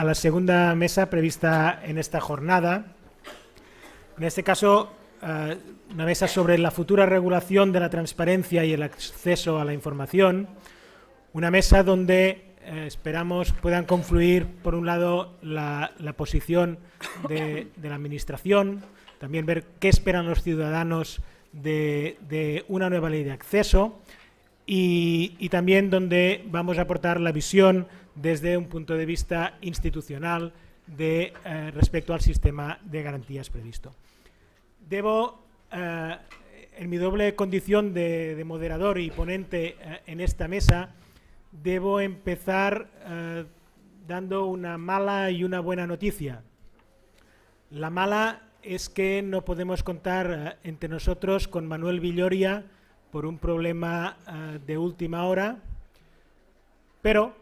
a la segunda mesa prevista en esta jornada. En este caso, una mesa sobre la futura regulación de la transparencia y el acceso a la información. Una mesa donde esperamos puedan confluir, por un lado, la posición de la Administración, también ver qué esperan los ciudadanos de una nueva ley de acceso y también donde vamos a aportar la visión desde un punto de vista institucional respecto al sistema de garantías previsto. Debo, en mi doble condición de moderador y ponente en esta mesa, debo empezar dando una mala y una buena noticia. La mala es que no podemos contar entre nosotros con Manuel Villoria por un problema de última hora, pero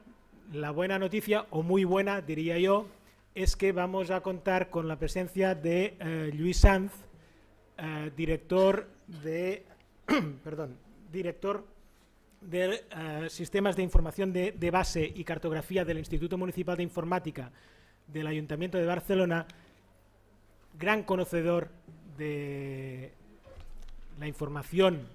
la buena noticia, o muy buena diría yo, es que vamos a contar con la presencia de Lluís Sanz, director de Sistemas de Información de Base y Cartografía del Instituto Municipal de Informática del Ayuntamiento de Barcelona, gran conocedor de la información,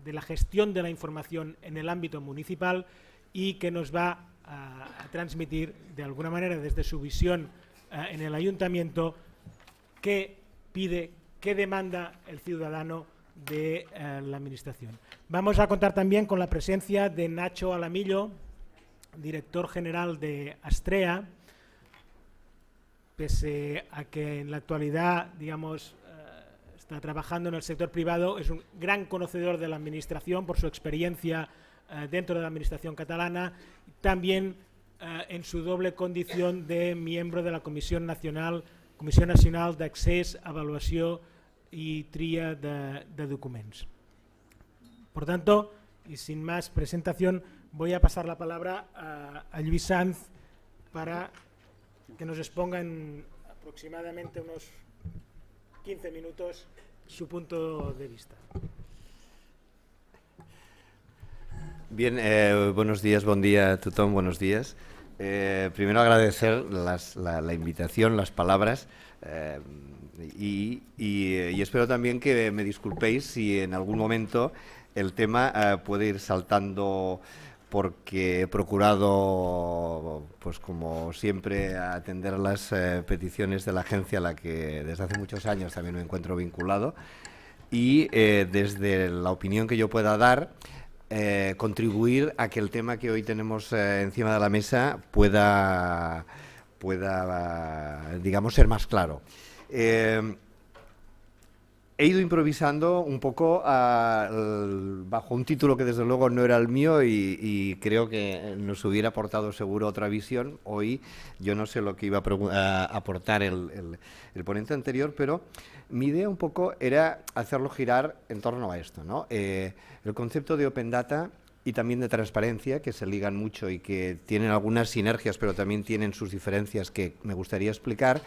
de la gestión de la información en el ámbito municipal y que nos va a transmitir de alguna manera desde su visión en el ayuntamiento qué pide, qué demanda el ciudadano de la administración. Vamos a contar también con la presencia de Nacho Alamillo, director general de Astrea. Pese a que en la actualidad, digamos, está trabajando en el sector privado, es un gran conocedor de la administración por su experiencia dentro de la administración catalana, también en su doble condición de miembro de la Comissió Nacional d'Accés, Avaluació y Tria de Documents. Por tanto, y sin más presentación, voy a pasar la palabra a Lluís Sanz para que nos exponga en aproximadamente unos 15 minutos su punto de vista. Bien, buenos días, bon dia a tothom, buenos días. Primero agradecer la invitación, las palabras y espero también que me disculpéis si en algún momento el tema puede ir saltando, porque he procurado, pues como siempre, atender las peticiones de la agencia a la que desde hace muchos años también me encuentro vinculado y desde la opinión que yo pueda dar, contribuir a que el tema que hoy tenemos encima de la mesa pueda, digamos, ser más claro. He ido improvisando un poco bajo un título que desde luego no era el mío y creo que nos hubiera aportado seguro otra visión. Hoy yo no sé lo que iba a aportar el ponente anterior, pero mi idea un poco era hacerlo girar en torno a esto, ¿no? El concepto de Open Data y también de transparencia, que se ligan mucho y que tienen algunas sinergias, pero también tienen sus diferencias que me gustaría explicar,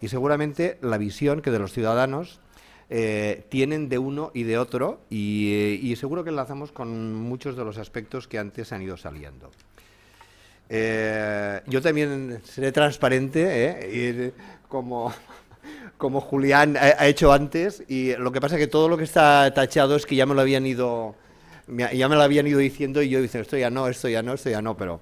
y seguramente la visión que de los ciudadanos tienen de uno y de otro y seguro que enlazamos con muchos de los aspectos que antes han ido saliendo. Yo también seré transparente, como Julián ha hecho antes, y lo que pasa es que todo lo que está tachado es que ya me lo habían ido diciendo y yo dije esto ya no, pero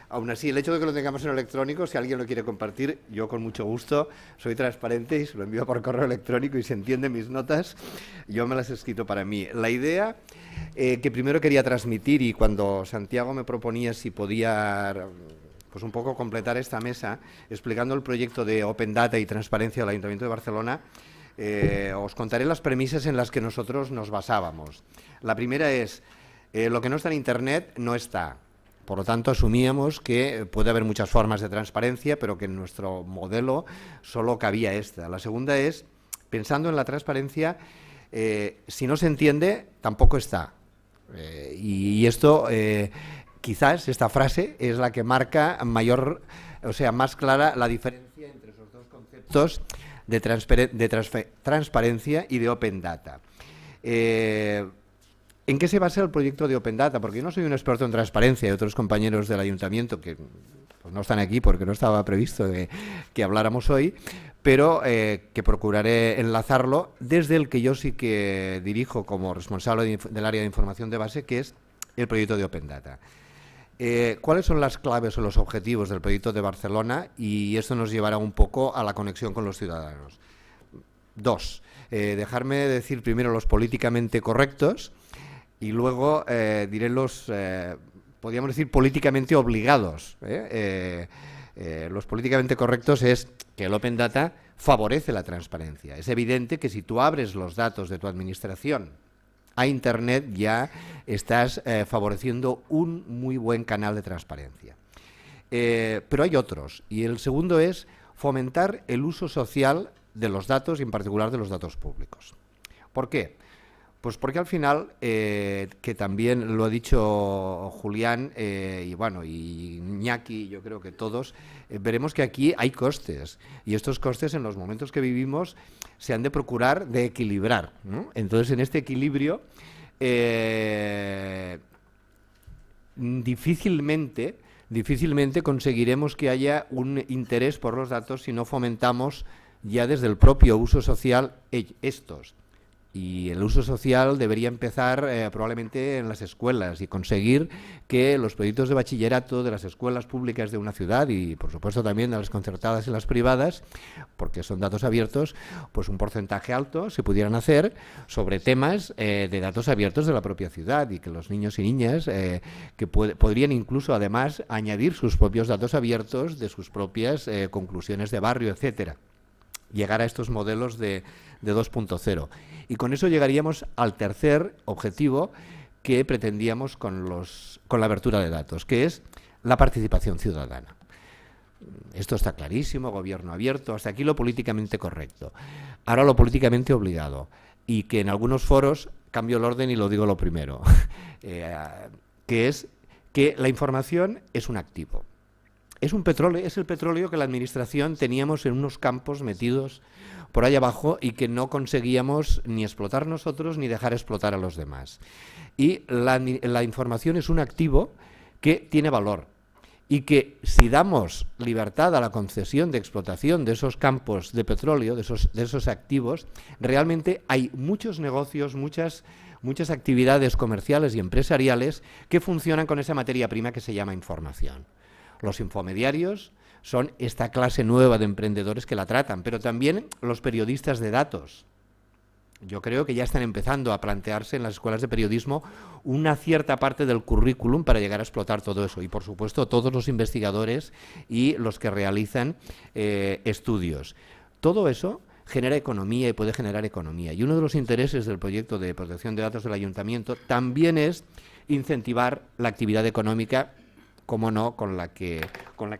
aún así, el hecho de que lo tengamos en electrónico, si alguien lo quiere compartir, yo con mucho gusto soy transparente y se lo envío por correo electrónico y se entienden mis notas, yo me las he escrito para mí. La idea que primero quería transmitir, y cuando Santiago me proponía si podía pues un poco completar esta mesa explicando el proyecto de Open Data y transparencia del Ayuntamiento de Barcelona, os contaré las premisas en las que nosotros nos basábamos. La primera es, lo que no está en Internet no está. Por lo tanto, asumíamos que puede haber muchas formas de transparencia, pero que en nuestro modelo solo cabía esta. La segunda es, pensando en la transparencia, si no se entiende, tampoco está. Y esto, quizás, esta frase es la que marca más clara la diferencia entre esos dos conceptos de transparencia y de Open Data. ¿En qué se basa el proyecto de Open Data? Porque yo no soy un experto en transparencia y otros compañeros del ayuntamiento que pues, no están aquí porque no estaba previsto que habláramos hoy, pero que procuraré enlazarlo desde el que yo sí que dirijo como responsable del área de información de base, que es el proyecto de Open Data. ¿Cuáles son las claves o los objetivos del proyecto de Barcelona? Y esto nos llevará un poco a la conexión con los ciudadanos. Dos, dejarme decir primero los políticamente correctos y luego diré los, podríamos decir, políticamente obligados. Los políticamente correctos es que el Open Data favorece la transparencia. Es evidente que si tú abres los datos de tu administración a Internet ya estás favoreciendo un muy buen canal de transparencia. Pero hay otros, y el segundo es fomentar el uso social de los datos y en particular de los datos públicos. ¿Por qué? Pues porque al final, que también lo ha dicho Julián y bueno, y Iñaki, yo creo que todos, veremos que aquí hay costes y estos costes en los momentos que vivimos se han de procurar de equilibrar, ¿no? Entonces, en este equilibrio, difícilmente conseguiremos que haya un interés por los datos si no fomentamos ya desde el propio uso social estos. Y el uso social debería empezar probablemente en las escuelas y conseguir que los proyectos de bachillerato de las escuelas públicas de una ciudad y, por supuesto, también de las concertadas y las privadas, porque son datos abiertos, pues un porcentaje alto se pudieran hacer sobre temas de datos abiertos de la propia ciudad y que los niños y niñas que podrían incluso, además, añadir sus propios datos abiertos de sus propias conclusiones de barrio, etcétera. Llegar a estos modelos de 2.0. Y con eso llegaríamos al tercer objetivo que pretendíamos con la abertura de datos, que es la participación ciudadana. Esto está clarísimo, gobierno abierto, hasta aquí lo políticamente correcto. Ahora lo políticamente obligado, y que en algunos foros cambio el orden y lo digo lo primero, que es que la información es un activo. Es el petróleo que la administración teníamos en unos campos metidos por ahí abajo y que no conseguíamos ni explotar nosotros ni dejar explotar a los demás. Y la información es un activo que tiene valor y que si damos libertad a la concesión de explotación de esos campos de petróleo, de esos activos, realmente hay muchos negocios, muchas actividades comerciales y empresariales que funcionan con esa materia prima que se llama información. Los infomediarios son esta clase nueva de emprendedores que la tratan, pero también los periodistas de datos. Yo creo que ya están empezando a plantearse en las escuelas de periodismo una cierta parte del currículum para llegar a explotar todo eso. Y, por supuesto, todos los investigadores y los que realizan estudios. Todo eso genera economía y puede generar economía. Y uno de los intereses del proyecto de protección de datos del ayuntamiento también es incentivar la actividad económica, como no, con la que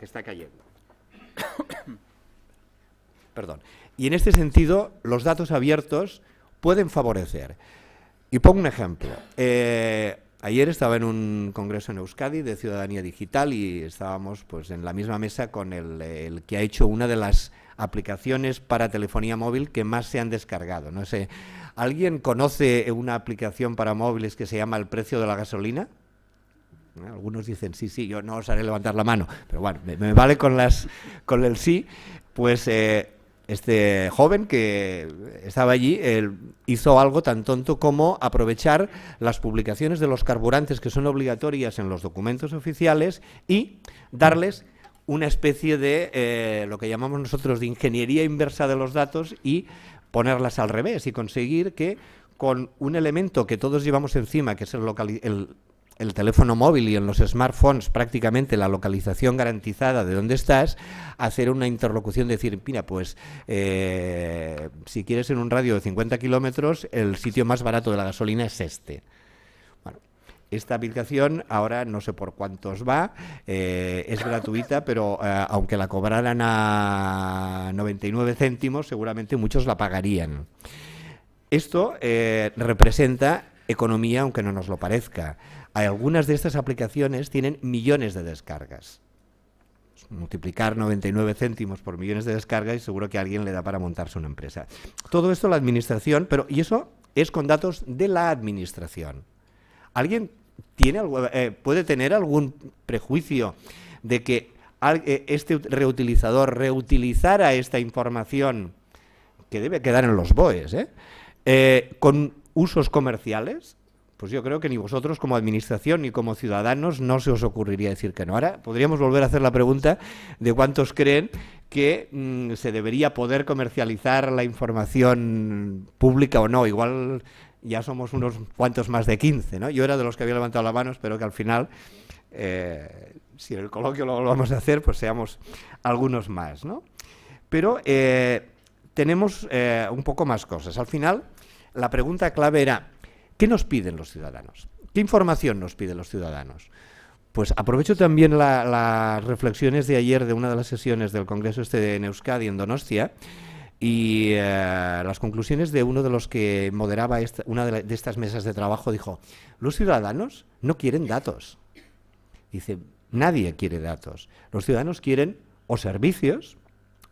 está cayendo. Perdón. Y en este sentido, los datos abiertos pueden favorecer. Y pongo un ejemplo. Ayer estaba en un congreso en Euskadi de Ciudadanía Digital y estábamos pues en la misma mesa con el que ha hecho una de las aplicaciones para telefonía móvil que más se han descargado. No sé, ¿alguien conoce una aplicación para móviles que se llama El precio de la gasolina? Algunos dicen sí, yo no os haré levantar la mano, pero bueno, me vale con el sí. Pues este joven que estaba allí hizo algo tan tonto como aprovechar las publicaciones de los carburantes que son obligatorias en los documentos oficiales y darles una especie de lo que llamamos nosotros de ingeniería inversa de los datos y ponerlas al revés y conseguir que con un elemento que todos llevamos encima, que es el teléfono móvil y en los smartphones prácticamente la localización garantizada de dónde estás, hacer una interlocución, decir, mira, pues si quieres en un radio de 50 kilómetros, el sitio más barato de la gasolina es este. Bueno, esta aplicación ahora no sé por cuántos va, es gratuita, pero aunque la cobraran a 99 céntimos, seguramente muchos la pagarían. Esto representa economía, aunque no nos lo parezca. Algunas de estas aplicaciones tienen millones de descargas. Multiplicar 99 céntimos por millones de descargas y seguro que a alguien le da para montarse una empresa. Todo esto la administración, y eso es con datos de la administración. ¿Alguien puede tener algún prejuicio de que este reutilizador reutilizara esta información, que debe quedar en los BOEs, con usos comerciales? Pues yo creo que ni vosotros como administración ni como ciudadanos no se os ocurriría decir que no. Ahora podríamos volver a hacer la pregunta de cuántos creen que se debería poder comercializar la información pública o no. Igual ya somos unos cuantos más de 15, ¿no? Yo era de los que había levantado la mano, espero que al final, si el coloquio lo vamos a hacer, pues seamos algunos más, ¿no? Pero tenemos un poco más cosas. Al final, la pregunta clave era, ¿qué nos piden los ciudadanos? ¿Qué información nos piden los ciudadanos? Pues aprovecho también las reflexiones de ayer de una de las sesiones del Congreso en Euskadi, en Donostia, y las conclusiones de uno de los que moderaba una de estas mesas de trabajo. Dijo, los ciudadanos no quieren datos. Dice, nadie quiere datos. Los ciudadanos quieren o servicios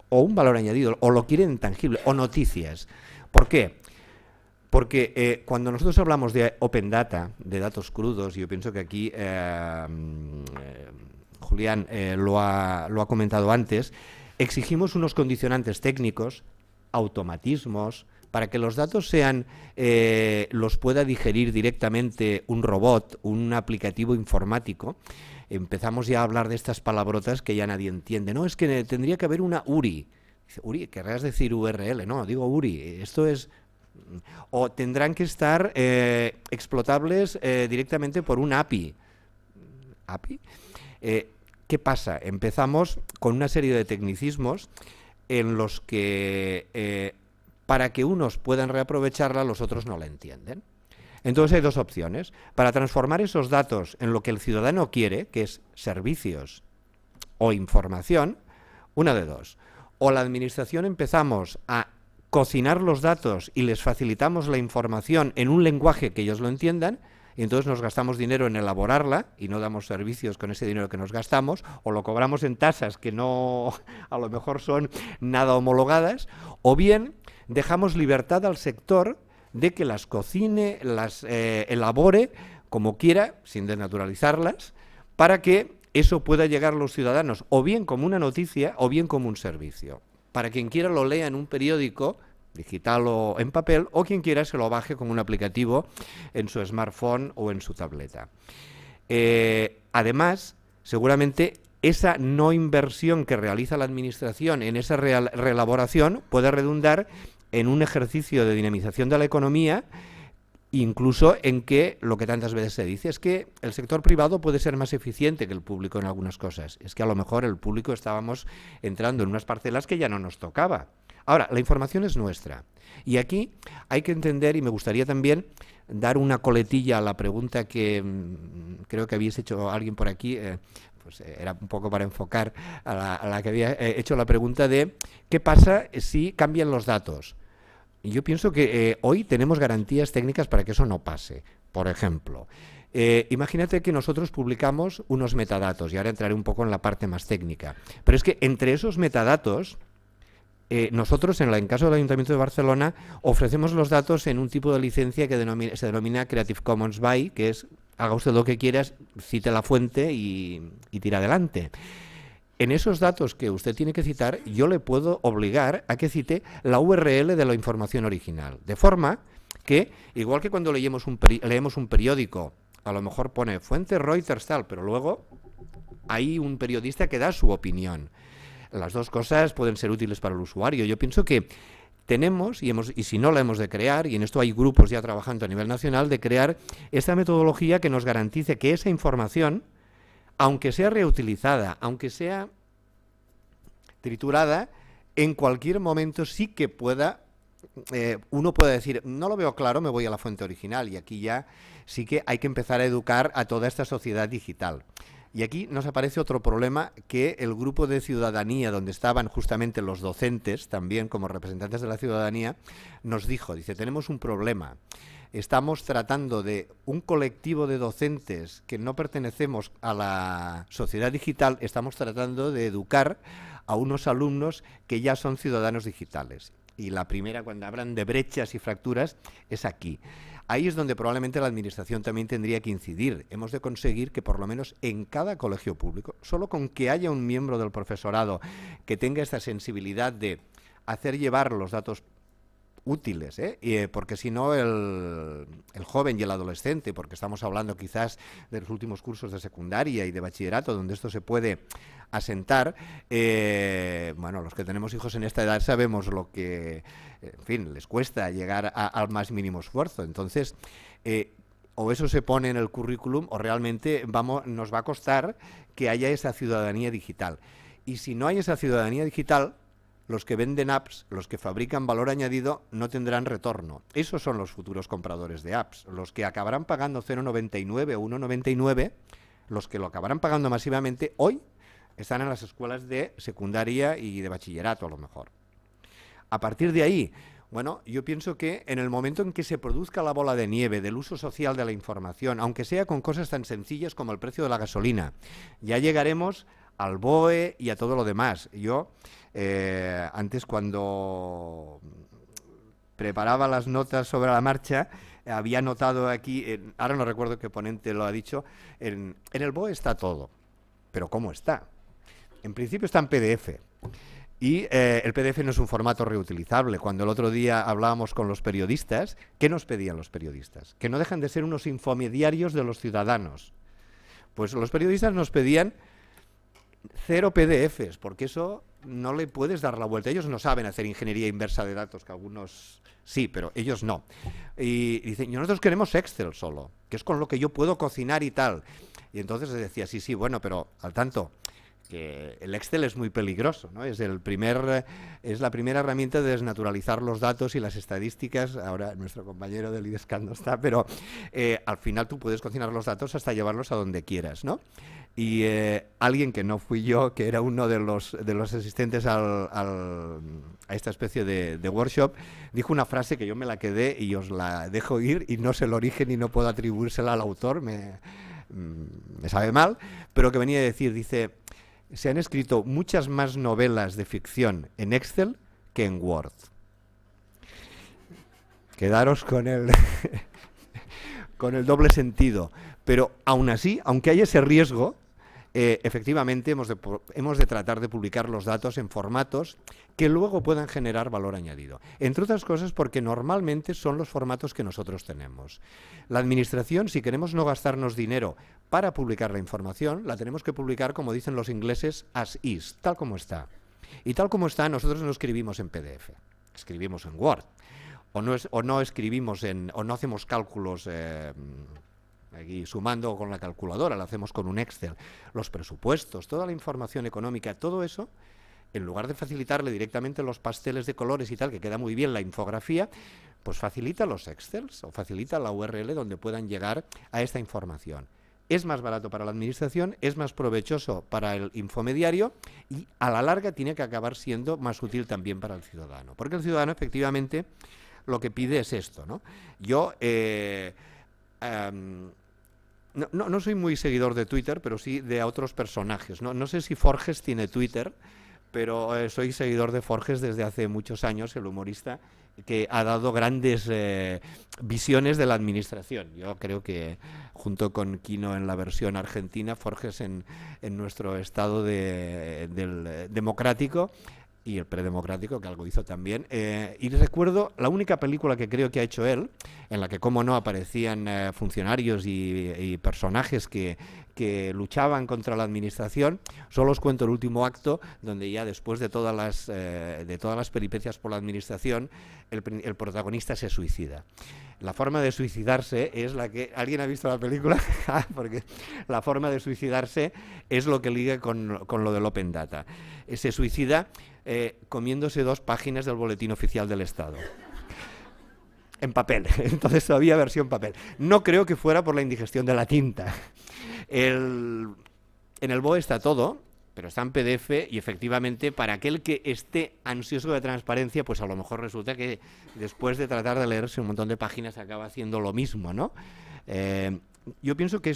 o un valor añadido, o lo quieren tangible, o noticias. ¿Por qué? Porque cuando nosotros hablamos de open data, de datos crudos, y yo pienso que aquí Julián lo ha comentado antes, exigimos unos condicionantes técnicos, automatismos, para que los datos los pueda digerir directamente un robot, un aplicativo informático. Empezamos ya a hablar de estas palabrotas que ya nadie entiende. No, es que tendría que haber una URI. Dice, URI, querrás decir URL, no, digo URI, esto es... O tendrán que estar explotables directamente por un API. ¿API? ¿Qué pasa? Empezamos con una serie de tecnicismos en los que para que unos puedan reaprovecharla, los otros no la entienden. Entonces hay dos opciones. Para transformar esos datos en lo que el ciudadano quiere, que es servicios o información, una de dos. O la administración empezamos a cocinar los datos y les facilitamos la información en un lenguaje que ellos lo entiendan, y entonces nos gastamos dinero en elaborarla y no damos servicios con ese dinero que nos gastamos, o lo cobramos en tasas que no, a lo mejor son nada homologadas, o bien dejamos libertad al sector de que las cocine, las elabore como quiera, sin desnaturalizarlas, para que eso pueda llegar a los ciudadanos, o bien como una noticia, o bien como un servicio. Para quien quiera lo lea en un periódico, digital o en papel, o quien quiera se lo baje como un aplicativo en su smartphone o en su tableta. Además, seguramente esa no inversión que realiza la administración en esa reelaboración puede redundar en un ejercicio de dinamización de la economía, incluso en que lo que tantas veces se dice es que el sector privado puede ser más eficiente que el público en algunas cosas. Es que a lo mejor el público estábamos entrando en unas parcelas que ya no nos tocaba. Ahora, la información es nuestra. Y aquí hay que entender, y me gustaría también dar una coletilla a la pregunta que creo que habéis hecho alguien por aquí, pues era un poco para enfocar a la que había hecho la pregunta de ¿qué pasa si cambian los datos? Y yo pienso que hoy tenemos garantías técnicas para que eso no pase. Por ejemplo, imagínate que nosotros publicamos unos metadatos, y ahora entraré un poco en la parte más técnica, pero es que entre esos metadatos, nosotros en caso del Ayuntamiento de Barcelona ofrecemos los datos en un tipo de licencia que se denomina Creative Commons by, que es haga usted lo que quieras, cite la fuente y tira adelante. En esos datos que usted tiene que citar, yo le puedo obligar a que cite la URL de la información original. De forma que, igual que cuando leemos un periódico, a lo mejor pone fuente Reuters tal, pero luego hay un periodista que da su opinión. Las dos cosas pueden ser útiles para el usuario. Yo pienso que tenemos, y si no la hemos de crear, y en esto hay grupos ya trabajando a nivel nacional, de crear esta metodología que nos garantice que esa información, aunque sea reutilizada, aunque sea triturada, en cualquier momento sí que pueda, uno puede decir, no lo veo claro, me voy a la fuente original, y aquí ya sí que hay que empezar a educar a toda esta sociedad digital. Y aquí nos aparece otro problema, que el grupo de ciudadanía, donde estaban justamente los docentes, también como representantes de la ciudadanía, nos dijo, dice, tenemos un problema. Estamos tratando de un colectivo de docentes que no pertenecemos a la sociedad digital, estamos tratando de educar a unos alumnos que ya son ciudadanos digitales. Y la primera, cuando hablan de brechas y fracturas, es aquí. Ahí es donde probablemente la administración también tendría que incidir. Hemos de conseguir que por lo menos en cada colegio público, solo con que haya un miembro del profesorado que tenga esta sensibilidad de hacer llevar los datos útiles, porque si no el joven y el adolescente, porque estamos hablando quizás de los últimos cursos de secundaria y de bachillerato donde esto se puede asentar, bueno, los que tenemos hijos en esta edad sabemos lo que, en fin, les cuesta llegar al más mínimo esfuerzo. Entonces, o eso se pone en el currículum o realmente nos va a costar que haya esa ciudadanía digital. Y si no hay esa ciudadanía digital, los que venden apps, los que fabrican valor añadido, no tendrán retorno. Esos son los futuros compradores de apps. Los que acabarán pagando 0,99 o 1,99, los que lo acabarán pagando masivamente, hoy están en las escuelas de secundaria y de bachillerato, a lo mejor. A partir de ahí, bueno, yo pienso que en el momento en que se produzca la bola de nieve del uso social de la información, aunque sea con cosas tan sencillas como el precio de la gasolina, ya llegaremos al BOE y a todo lo demás. Yo, antes cuando preparaba las notas sobre la marcha, había notado aquí, ahora no recuerdo qué ponente lo ha dicho, en el BOE está todo, pero ¿cómo está? En principio está en PDF. Y el PDF no es un formato reutilizable. Cuando el otro día hablábamos con los periodistas, ¿qué nos pedían los periodistas? Que no dejan de ser unos infomediarios de los ciudadanos. Pues los periodistas nos pedían 0 PDFs, porque eso no le puedes dar la vuelta. Ellos no saben hacer ingeniería inversa de datos, que algunos sí, pero ellos no. Y dicen, nosotros queremos Excel solo, que es con lo que yo puedo cocinar y tal. Y entonces les decía, sí, bueno, pero al tanto, que el Excel es muy peligroso, ¿no? Es la primera herramienta de desnaturalizar los datos y las estadísticas. Ahora nuestro compañero del IDESCAN no está, pero al final tú puedes cocinar los datos hasta llevarlos a donde quieras, ¿no? Y alguien que no fui yo, que era uno de los asistentes a esta especie de workshop, dijo una frase que yo me la quedé y os la dejo ir, y no sé el origen y no puedo atribuírsela al autor, me sabe mal, pero que venía a decir, dice, se han escrito muchas más novelas de ficción en Excel que en Word. Quedaros con el doble sentido. Pero aún así, aunque haya ese riesgo, efectivamente hemos de tratar de publicar los datos en formatos que luego puedan generar valor añadido. Entre otras cosas porque normalmente son los formatos que nosotros tenemos. La administración, si queremos no gastarnos dinero para publicar la información, la tenemos que publicar, como dicen los ingleses, as is, tal como está. Y tal como está, nosotros no escribimos en PDF, escribimos en Word. O no escribimos o no hacemos cálculos aquí sumando con la calculadora, lo hacemos con un Excel. Los presupuestos, toda la información económica, todo eso, en lugar de facilitarle directamente los pasteles de colores y tal, que queda muy bien la infografía, pues facilita los Excels o facilita la URL donde puedan llegar a esta información. Es más barato para la administración, es más provechoso para el infomediario y a la larga tiene que acabar siendo más útil también para el ciudadano. Porque el ciudadano efectivamente lo que pide es esto, ¿no? Yo no soy muy seguidor de Twitter, pero sí de otros personajes. No sé si Forges tiene Twitter, pero soy seguidor de Forges desde hace muchos años, el humorista que ha dado grandes visiones de la administración. Yo creo que junto con Quino en la versión argentina, Forges en nuestro estado del democrático y el predemocrático, que algo hizo también. Y recuerdo la única película que creo que ha hecho él, en la que, como no, aparecían funcionarios y personajes que luchaban contra la administración. Solo os cuento el último acto, donde ya después de todas las peripecias por la administración, el protagonista se suicida. La forma de suicidarse es la que... ¿Alguien ha visto la película? Porque la forma de suicidarse es lo que liga con lo del Open Data. Se suicida comiéndose 2 páginas del Boletín Oficial del Estado. En papel, entonces todavía versión papel. No creo que fuera por la indigestión de la tinta. En el BOE está todo, pero está en PDF y efectivamente para aquel que esté ansioso de transparencia, pues a lo mejor resulta que después de tratar de leerse un montón de páginas acaba haciendo lo mismo, ¿no? Yo pienso que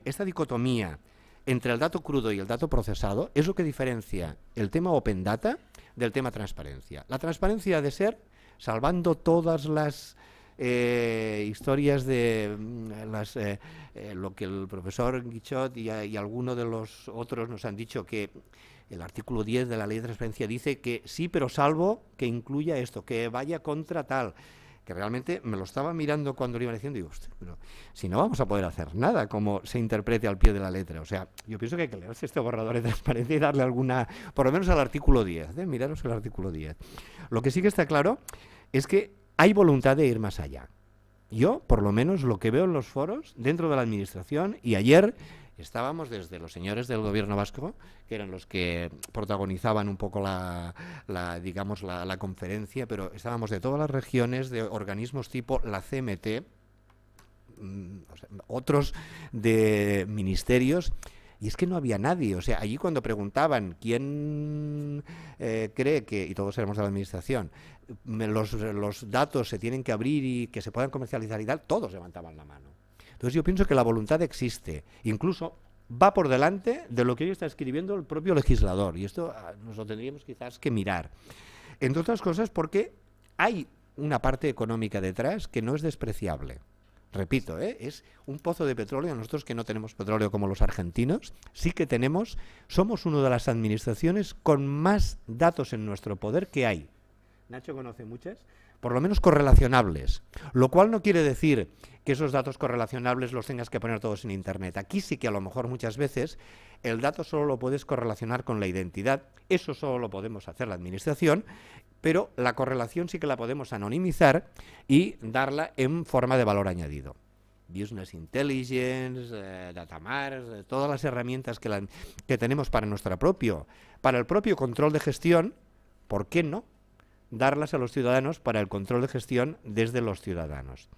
esta dicotomía entre el dato crudo y el dato procesado es lo que diferencia el tema Open Data del tema transparencia. La transparencia ha de ser salvando todas las historias de lo que el profesor Guichot y alguno de los otros nos han dicho, que el artículo 10 de la Ley de Transparencia dice que sí, pero salvo que incluya esto, que vaya contra tal, que realmente me lo estaba mirando cuando lo iban diciendo y digo, pero si no vamos a poder hacer nada como se interprete al pie de la letra. O sea, yo pienso que hay que leerse este borrador de transparencia y darle alguna, por lo menos al artículo 10, miraros el artículo 10. Lo que sí que está claro es que hay voluntad de ir más allá. Yo, por lo menos, lo que veo en los foros dentro de la administración, y ayer estábamos desde los señores del gobierno vasco, que eran los que protagonizaban un poco la conferencia, pero estábamos de todas las regiones, de organismos tipo la CMT, otros de ministerios, y es que no había nadie. O sea, allí cuando preguntaban quién cree que, y todos éramos de la administración, los datos se tienen que abrir y que se puedan comercializar y tal, todos levantaban la mano. Entonces yo pienso que la voluntad existe, incluso va por delante de lo que hoy está escribiendo el propio legislador, y esto nos lo tendríamos quizás que mirar. Entre otras cosas porque hay una parte económica detrás que no es despreciable. Repito, es un pozo de petróleo. Nosotros que no tenemos petróleo como los argentinos, sí que tenemos, somos una de las administraciones con más datos en nuestro poder que hay. Nacho conoce muchas, por lo menos correlacionables, lo cual no quiere decir que esos datos correlacionables los tengas que poner todos en Internet. Aquí sí que a lo mejor muchas veces el dato solo lo puedes correlacionar con la identidad, eso solo lo podemos hacer la administración, pero la correlación sí que la podemos anonimizar y darla en forma de valor añadido. Business Intelligence, Datamars, todas las herramientas que tenemos para el propio control de gestión, ¿por qué no darlas a los ciudadanos para el control de gestión desde los ciudadanos?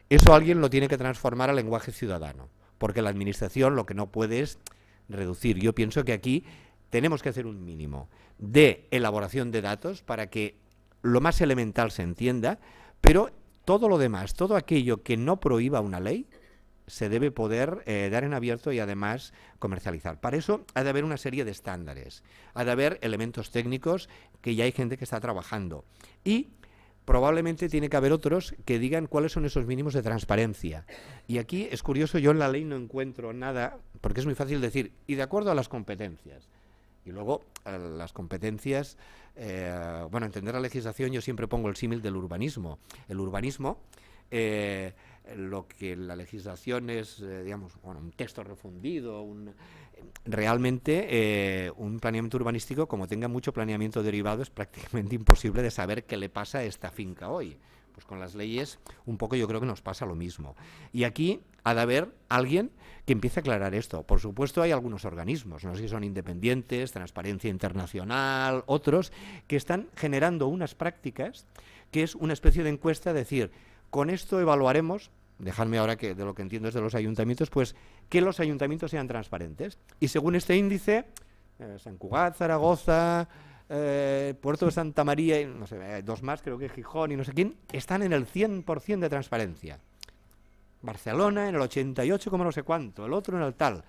Eso alguien lo tiene que transformar a lenguaje ciudadano, porque la administración lo que no puede es reducir. Yo pienso que aquí tenemos que hacer un mínimo de elaboración de datos para que lo más elemental se entienda, pero todo lo demás, todo aquello que no prohíba una ley, se debe poder dar en abierto y además comercializar. Para eso ha de haber una serie de estándares, ha de haber elementos técnicos que ya hay gente que está trabajando y probablemente tiene que haber otros que digan cuáles son esos mínimos de transparencia. Y aquí es curioso, yo en la ley no encuentro nada, porque es muy fácil decir, y de acuerdo a las competencias. Y luego las competencias, entender la legislación, yo siempre pongo el símil del urbanismo. El urbanismo, lo que la legislación es, un texto refundido, realmente un planeamiento urbanístico, como tenga mucho planeamiento derivado, es prácticamente imposible de saber qué le pasa a esta finca hoy. Pues con las leyes un poco yo creo que nos pasa lo mismo. Y aquí ha de haber alguien que empiece a aclarar esto. Por supuesto hay algunos organismos, no sé si son independientes, Transparencia Internacional, otros, que están generando unas prácticas que es una especie de encuesta, decir, con esto evaluaremos, dejadme ahora que de lo que entiendo es de los ayuntamientos, pues que los ayuntamientos sean transparentes. Y según este índice, Sant Cugat, Zaragoza, Puerto de Santa María, y no sé, dos más, creo que Gijón y no sé quién, están en el 100% de transparencia. Barcelona en el 88, como no sé cuánto, el otro en el tal.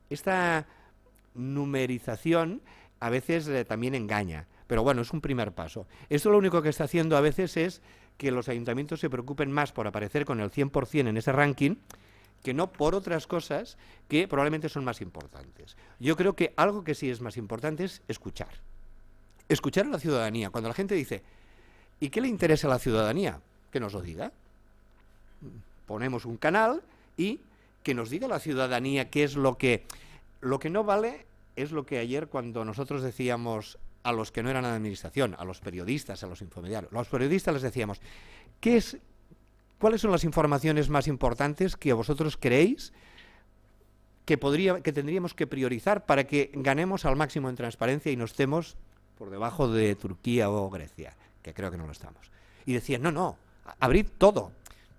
Esta numerización a veces también engaña, pero bueno, es un primer paso. Esto lo único que está haciendo a veces es que los ayuntamientos se preocupen más por aparecer con el 100% en ese ranking, que no por otras cosas que probablemente son más importantes. Yo creo que algo que sí es más importante es escuchar. Escuchar a la ciudadanía. Cuando la gente dice, ¿y qué le interesa a la ciudadanía? Que nos lo diga. Ponemos un canal y que nos diga la ciudadanía qué es lo que no vale es lo que ayer cuando nosotros decíamos a los que no eran a la administración, a los periodistas, a los infomediarios, a los periodistas les decíamos, ¿cuáles son las informaciones más importantes que vosotros creéis que tendríamos que priorizar para que ganemos al máximo en transparencia y no estemos por debajo de Turquía o Grecia, que creo que no lo estamos? Y decían, no, abrid todo.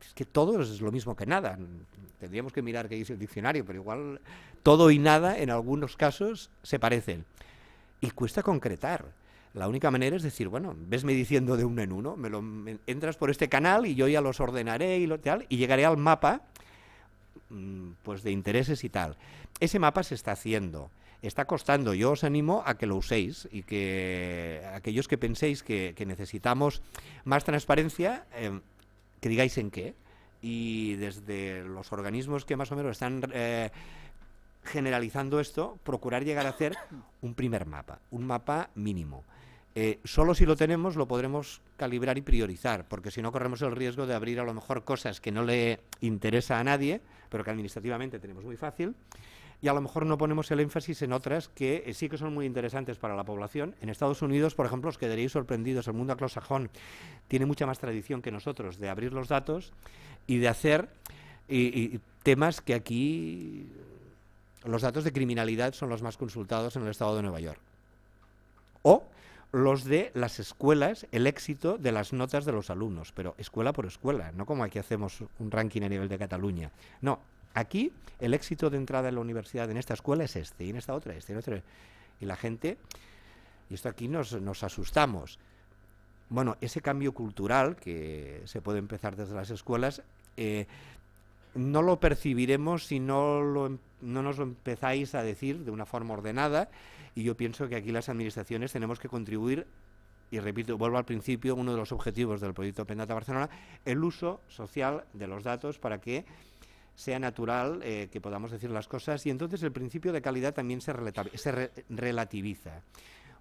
Es que todo es lo mismo que nada. Tendríamos que mirar qué dice el diccionario, pero igual todo y nada en algunos casos se parecen. Y cuesta concretar. La única manera es decir, bueno, vesme diciendo de uno en uno, entras por este canal y yo ya los ordenaré y llegaré al mapa pues de intereses y tal. Ese mapa se está haciendo, está costando. Yo os animo a que lo uséis y que aquellos que penséis que necesitamos más transparencia, que digáis en qué, y desde los organismos que más o menos están generalizando esto, procurar llegar a hacer un primer mapa, un mapa mínimo. Solo si lo tenemos lo podremos calibrar y priorizar, porque si no corremos el riesgo de abrir a lo mejor cosas que no le interesa a nadie, pero que administrativamente tenemos muy fácil, y a lo mejor no ponemos el énfasis en otras que sí que son muy interesantes para la población. En Estados Unidos, por ejemplo, os quedaréis sorprendidos, el mundo anglosajón tiene mucha más tradición que nosotros de abrir los datos y de hacer temas que aquí los datos de criminalidad son los más consultados en el estado de Nueva York. O los de las escuelas, el éxito de las notas de los alumnos, pero escuela por escuela, no como aquí hacemos un ranking a nivel de Cataluña. No, aquí el éxito de entrada en la universidad en esta escuela es este, y en esta otra, este, y en otra. Y la gente, y esto aquí nos asustamos. Bueno, ese cambio cultural que se puede empezar desde las escuelas, no lo percibiremos si no nos lo empezáis a decir de una forma ordenada, y yo pienso que aquí las administraciones tenemos que contribuir, y repito, vuelvo al principio, uno de los objetivos del proyecto Open Data Barcelona, el uso social de los datos para que sea natural, que podamos decir las cosas, y entonces el principio de calidad también se relativiza,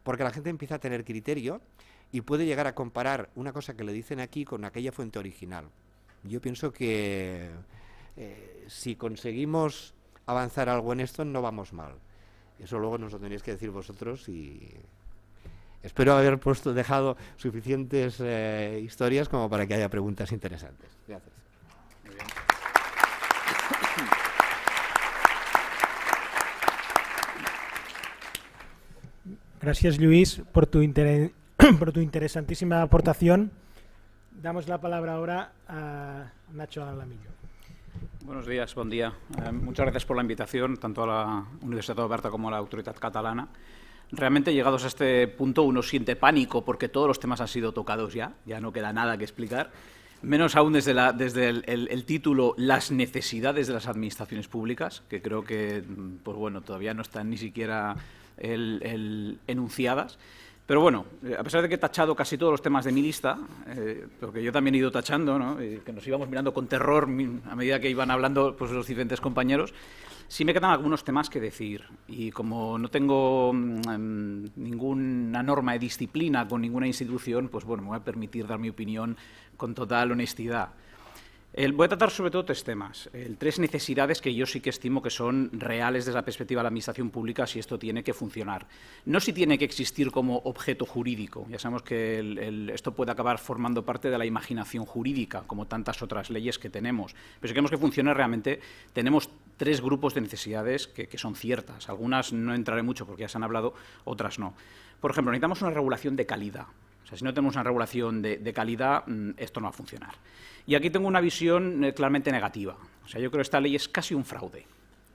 porque la gente empieza a tener criterio y puede llegar a comparar una cosa que le dicen aquí con aquella fuente original. Yo pienso que si conseguimos avanzar algo en esto, no vamos mal. Eso luego nos lo tenéis que decir vosotros, y espero haber dejado suficientes historias como para que haya preguntas interesantes. Gracias. Muy bien. Gracias, Lluís, por tu interesantísima aportación. Damos la palabra ahora a Nacho Alamillo. Buenos días, buen día. Muchas gracias por la invitación, tanto a la Universitat Oberta como a la Autoridad Catalana. Realmente, llegados a este punto, uno siente pánico porque todos los temas han sido tocados ya no queda nada que explicar. Menos aún desde el título, las necesidades de las administraciones públicas, que creo que pues bueno, todavía no están ni siquiera enunciadas. Pero bueno, a pesar de que he tachado casi todos los temas de mi lista, porque yo también he ido tachando, ¿no? Que nos íbamos mirando con terror a medida que iban hablando pues, los diferentes compañeros, sí me quedan algunos temas que decir. Y como no tengo ninguna norma de disciplina con ninguna institución, pues bueno, me voy a permitir dar mi opinión con total honestidad. Voy a tratar sobre todo tres temas, tres necesidades que yo sí que estimo que son reales desde la perspectiva de la administración pública si esto tiene que funcionar. No si tiene que existir como objeto jurídico, ya sabemos que esto puede acabar formando parte de la imaginación jurídica, como tantas otras leyes que tenemos, pero si queremos que funcione realmente, tenemos tres grupos de necesidades que son ciertas. Algunas no entraré mucho porque ya se han hablado, otras no. Por ejemplo, necesitamos una regulación de calidad. O sea, si no tenemos una regulación de calidad, esto no va a funcionar. Y aquí tengo una visión claramente negativa. O sea, yo creo que esta ley es casi un fraude.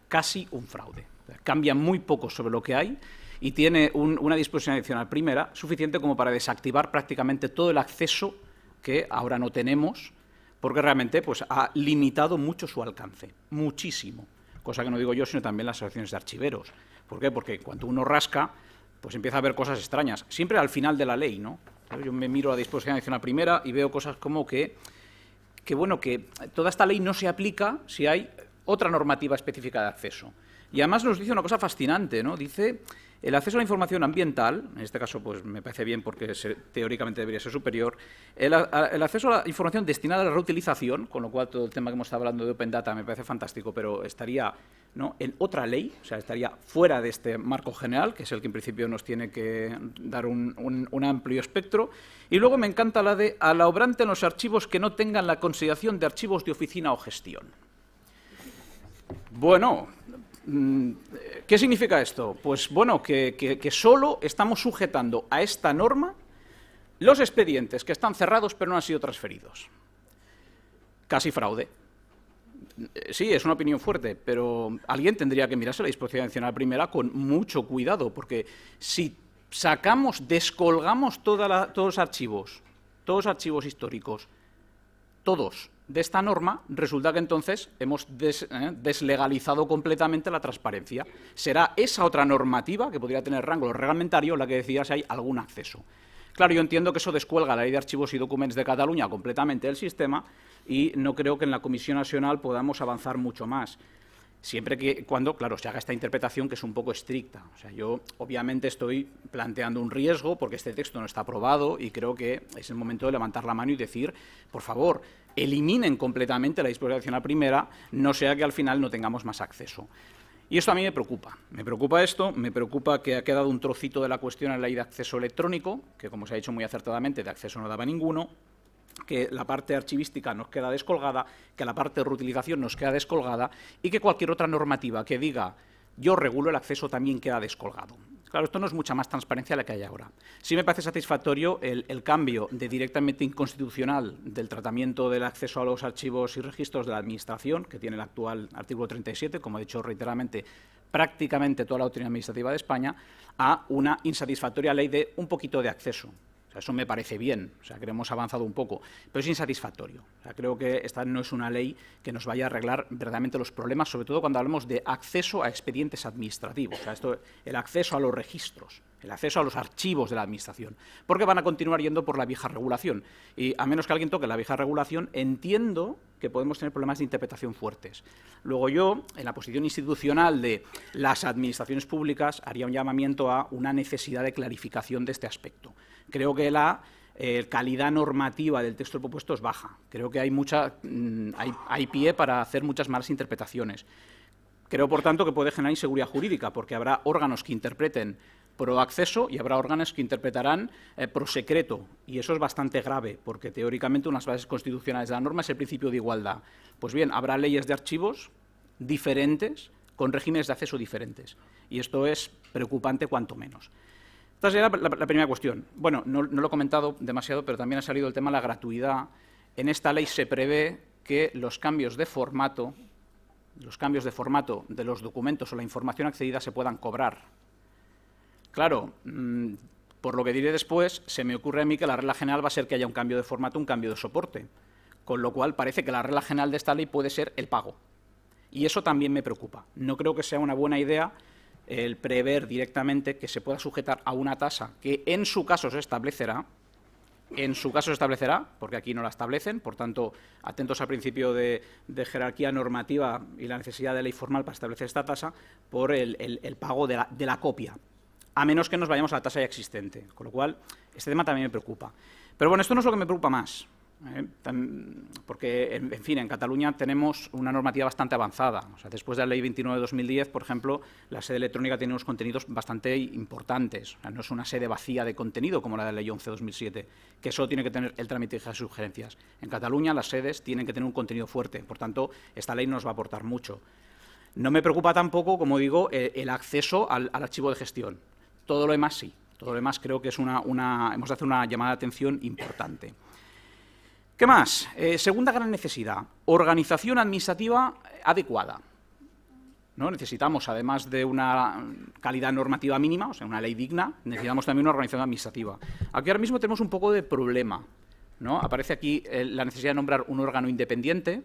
Casi un fraude. O sea, cambia muy poco sobre lo que hay y tiene una disposición adicional primera suficiente como para desactivar prácticamente todo el acceso que ahora no tenemos, porque realmente pues, ha limitado mucho su alcance. Muchísimo. Cosa que no digo yo, sino también las asociaciones de archiveros. ¿Por qué? Porque cuando uno rasca, pues empieza a ver cosas extrañas. Siempre al final de la ley, ¿no? Yo me miro a la disposición adicional primera y veo cosas como que toda esta ley no se aplica si hay otra normativa específica de acceso. Y además nos dice una cosa fascinante, ¿no? Dice, el acceso a la información ambiental, en este caso pues me parece bien porque teóricamente debería ser superior, el acceso a la información destinada a la reutilización, con lo cual todo el tema que hemos estado hablando de Open Data me parece fantástico, pero estaría, ¿no?, en otra ley, o sea, estaría fuera de este marco general, que es el que en principio nos tiene que dar un amplio espectro. Y luego me encanta la de a la obrante en los archivos que no tengan la consideración de archivos de oficina o gestión. Bueno, ¿qué significa esto? Pues bueno, que solo estamos sujetando a esta norma los expedientes que están cerrados pero no han sido transferidos. Casi fraude. Sí, es una opinión fuerte, pero alguien tendría que mirarse la disposición adicional primera con mucho cuidado, porque si descolgamos todos los archivos históricos, todos, de esta norma, resulta que entonces hemos deslegalizado completamente la transparencia. Será esa otra normativa, que podría tener rango reglamentario, la que decida si hay algún acceso. Claro, yo entiendo que eso descuelga la Ley de Archivos y Documentos de Cataluña completamente del sistema y no creo que en la Comisión Nacional podamos avanzar mucho más. Siempre que, cuando, claro, se haga esta interpretación que es un poco estricta. O sea, yo obviamente estoy planteando un riesgo porque este texto no está aprobado y creo que es el momento de levantar la mano y decir, por favor, eliminen completamente la disposición adicional primera, no sea que al final no tengamos más acceso. Y esto a mí me preocupa. Me preocupa esto, me preocupa que ha quedado un trocito de la cuestión en la ley de acceso electrónico, que como se ha dicho muy acertadamente, de acceso no daba ninguno, que la parte archivística nos queda descolgada, que la parte de reutilización nos queda descolgada y que cualquier otra normativa que diga yo regulo el acceso también queda descolgado. Claro, esto no es mucha más transparencia la que hay ahora. Sí me parece satisfactorio el cambio de directamente inconstitucional del tratamiento del acceso a los archivos y registros de la Administración, que tiene el actual artículo 37, como he dicho reiteradamente, prácticamente toda la autoridad administrativa de España, a una insatisfactoria ley de un poquito de acceso. Eso me parece bien, o sea, que hemos avanzado un poco, pero es insatisfactorio. O sea, creo que esta no es una ley que nos vaya a arreglar verdaderamente los problemas, sobre todo cuando hablamos de acceso a expedientes administrativos, o sea, el acceso a los registros, el acceso a los archivos de la Administración, porque van a continuar yendo por la vieja regulación. Y a menos que alguien toque la vieja regulación, entiendo que podemos tener problemas de interpretación fuertes. Luego yo, en la posición institucional de las administraciones públicas, haría un llamamiento a una necesidad de clarificación de este aspecto. Creo que la calidad normativa del texto propuesto es baja. Creo que hay pie para hacer muchas malas interpretaciones. Creo, por tanto, que puede generar inseguridad jurídica, porque habrá órganos que interpreten pro acceso y habrá órganos que interpretarán pro secreto. Y eso es bastante grave, porque teóricamente unas bases constitucionales de la norma es el principio de igualdad. Pues bien, habrá leyes de archivos diferentes, con regímenes de acceso diferentes. Y esto es preocupante cuanto menos. Esta sería la primera cuestión. Bueno, no lo he comentado demasiado, pero también ha salido el tema de la gratuidad. En esta ley se prevé que los cambios de formato de los documentos o la información accedida se puedan cobrar. Claro, por lo que diré después, se me ocurre a mí que la regla general va a ser que haya un cambio de formato, un cambio de soporte, con lo cual parece que la regla general de esta ley puede ser el pago. Y eso también me preocupa. No creo que sea una buena idea el prever directamente que se pueda sujetar a una tasa que en su caso se establecerá, porque aquí no la establecen, por tanto, atentos al principio de jerarquía normativa y la necesidad de ley formal para establecer esta tasa, por el pago de la copia, a menos que nos vayamos a la tasa ya existente, con lo cual este tema también me preocupa. Pero bueno, esto no es lo que me preocupa más. Porque, en fin, en Cataluña tenemos una normativa bastante avanzada. O sea, después de la Ley 29 de 2010, por ejemplo, la sede electrónica tiene unos contenidos bastante importantes. O sea, no es una sede vacía de contenido como la de la Ley 11 de 2007, que solo tiene que tener el trámite de sugerencias. En Cataluña las sedes tienen que tener un contenido fuerte. Por tanto, esta ley nos va a aportar mucho. No me preocupa tampoco, como digo, el acceso al archivo de gestión. Todo lo demás sí. Todo lo demás creo que es hemos de hacer una llamada de atención importante. ¿Qué más? Segunda gran necesidad, organización administrativa adecuada. ¿No? Necesitamos, además de una calidad normativa mínima, o sea, una ley digna, necesitamos también una organización administrativa. Aquí ahora mismo tenemos un poco de problema, ¿no? Aparece aquí la necesidad de nombrar un órgano independiente.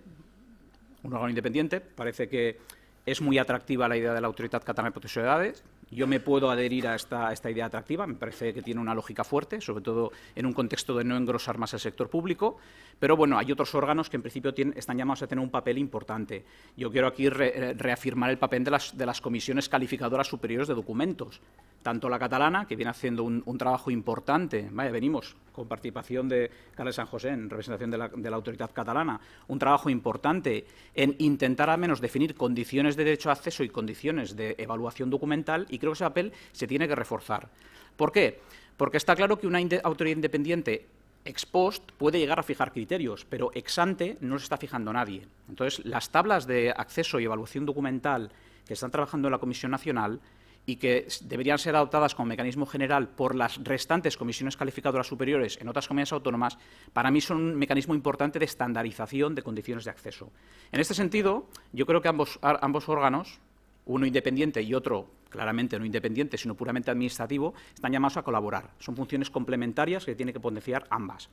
Parece que es muy atractiva la idea de la Autoridad Catalana de Protección de Dades. Yo me puedo adherir a esta idea atractiva, me parece que tiene una lógica fuerte, sobre todo en un contexto de no engrosar más el sector público, pero bueno, hay otros órganos que en principio están llamados a tener un papel importante. Yo quiero aquí reafirmar el papel de las comisiones calificadoras superiores de documentos, tanto la catalana, que viene haciendo un trabajo importante, venimos con participación de Carles San José en representación de la autoridad catalana, un trabajo importante en intentar al menos definir condiciones de derecho a acceso y condiciones de evaluación documental, y creo que ese papel se tiene que reforzar. ¿Por qué? Porque está claro que una autoridad independiente ex post puede llegar a fijar criterios, pero ex ante no se está fijando nadie. Entonces, las tablas de acceso y evaluación documental que están trabajando en la Comisión Nacional y que deberían ser adoptadas como mecanismo general por las restantes comisiones calificadoras superiores en otras comunidades autónomas, para mí son un mecanismo importante de estandarización de condiciones de acceso. En este sentido, yo creo que ambos órganos, uno independiente y otro claramente no independiente, sino puramente administrativo, están llamados a colaborar. Son funciones complementarias que tienen que potenciar ambas.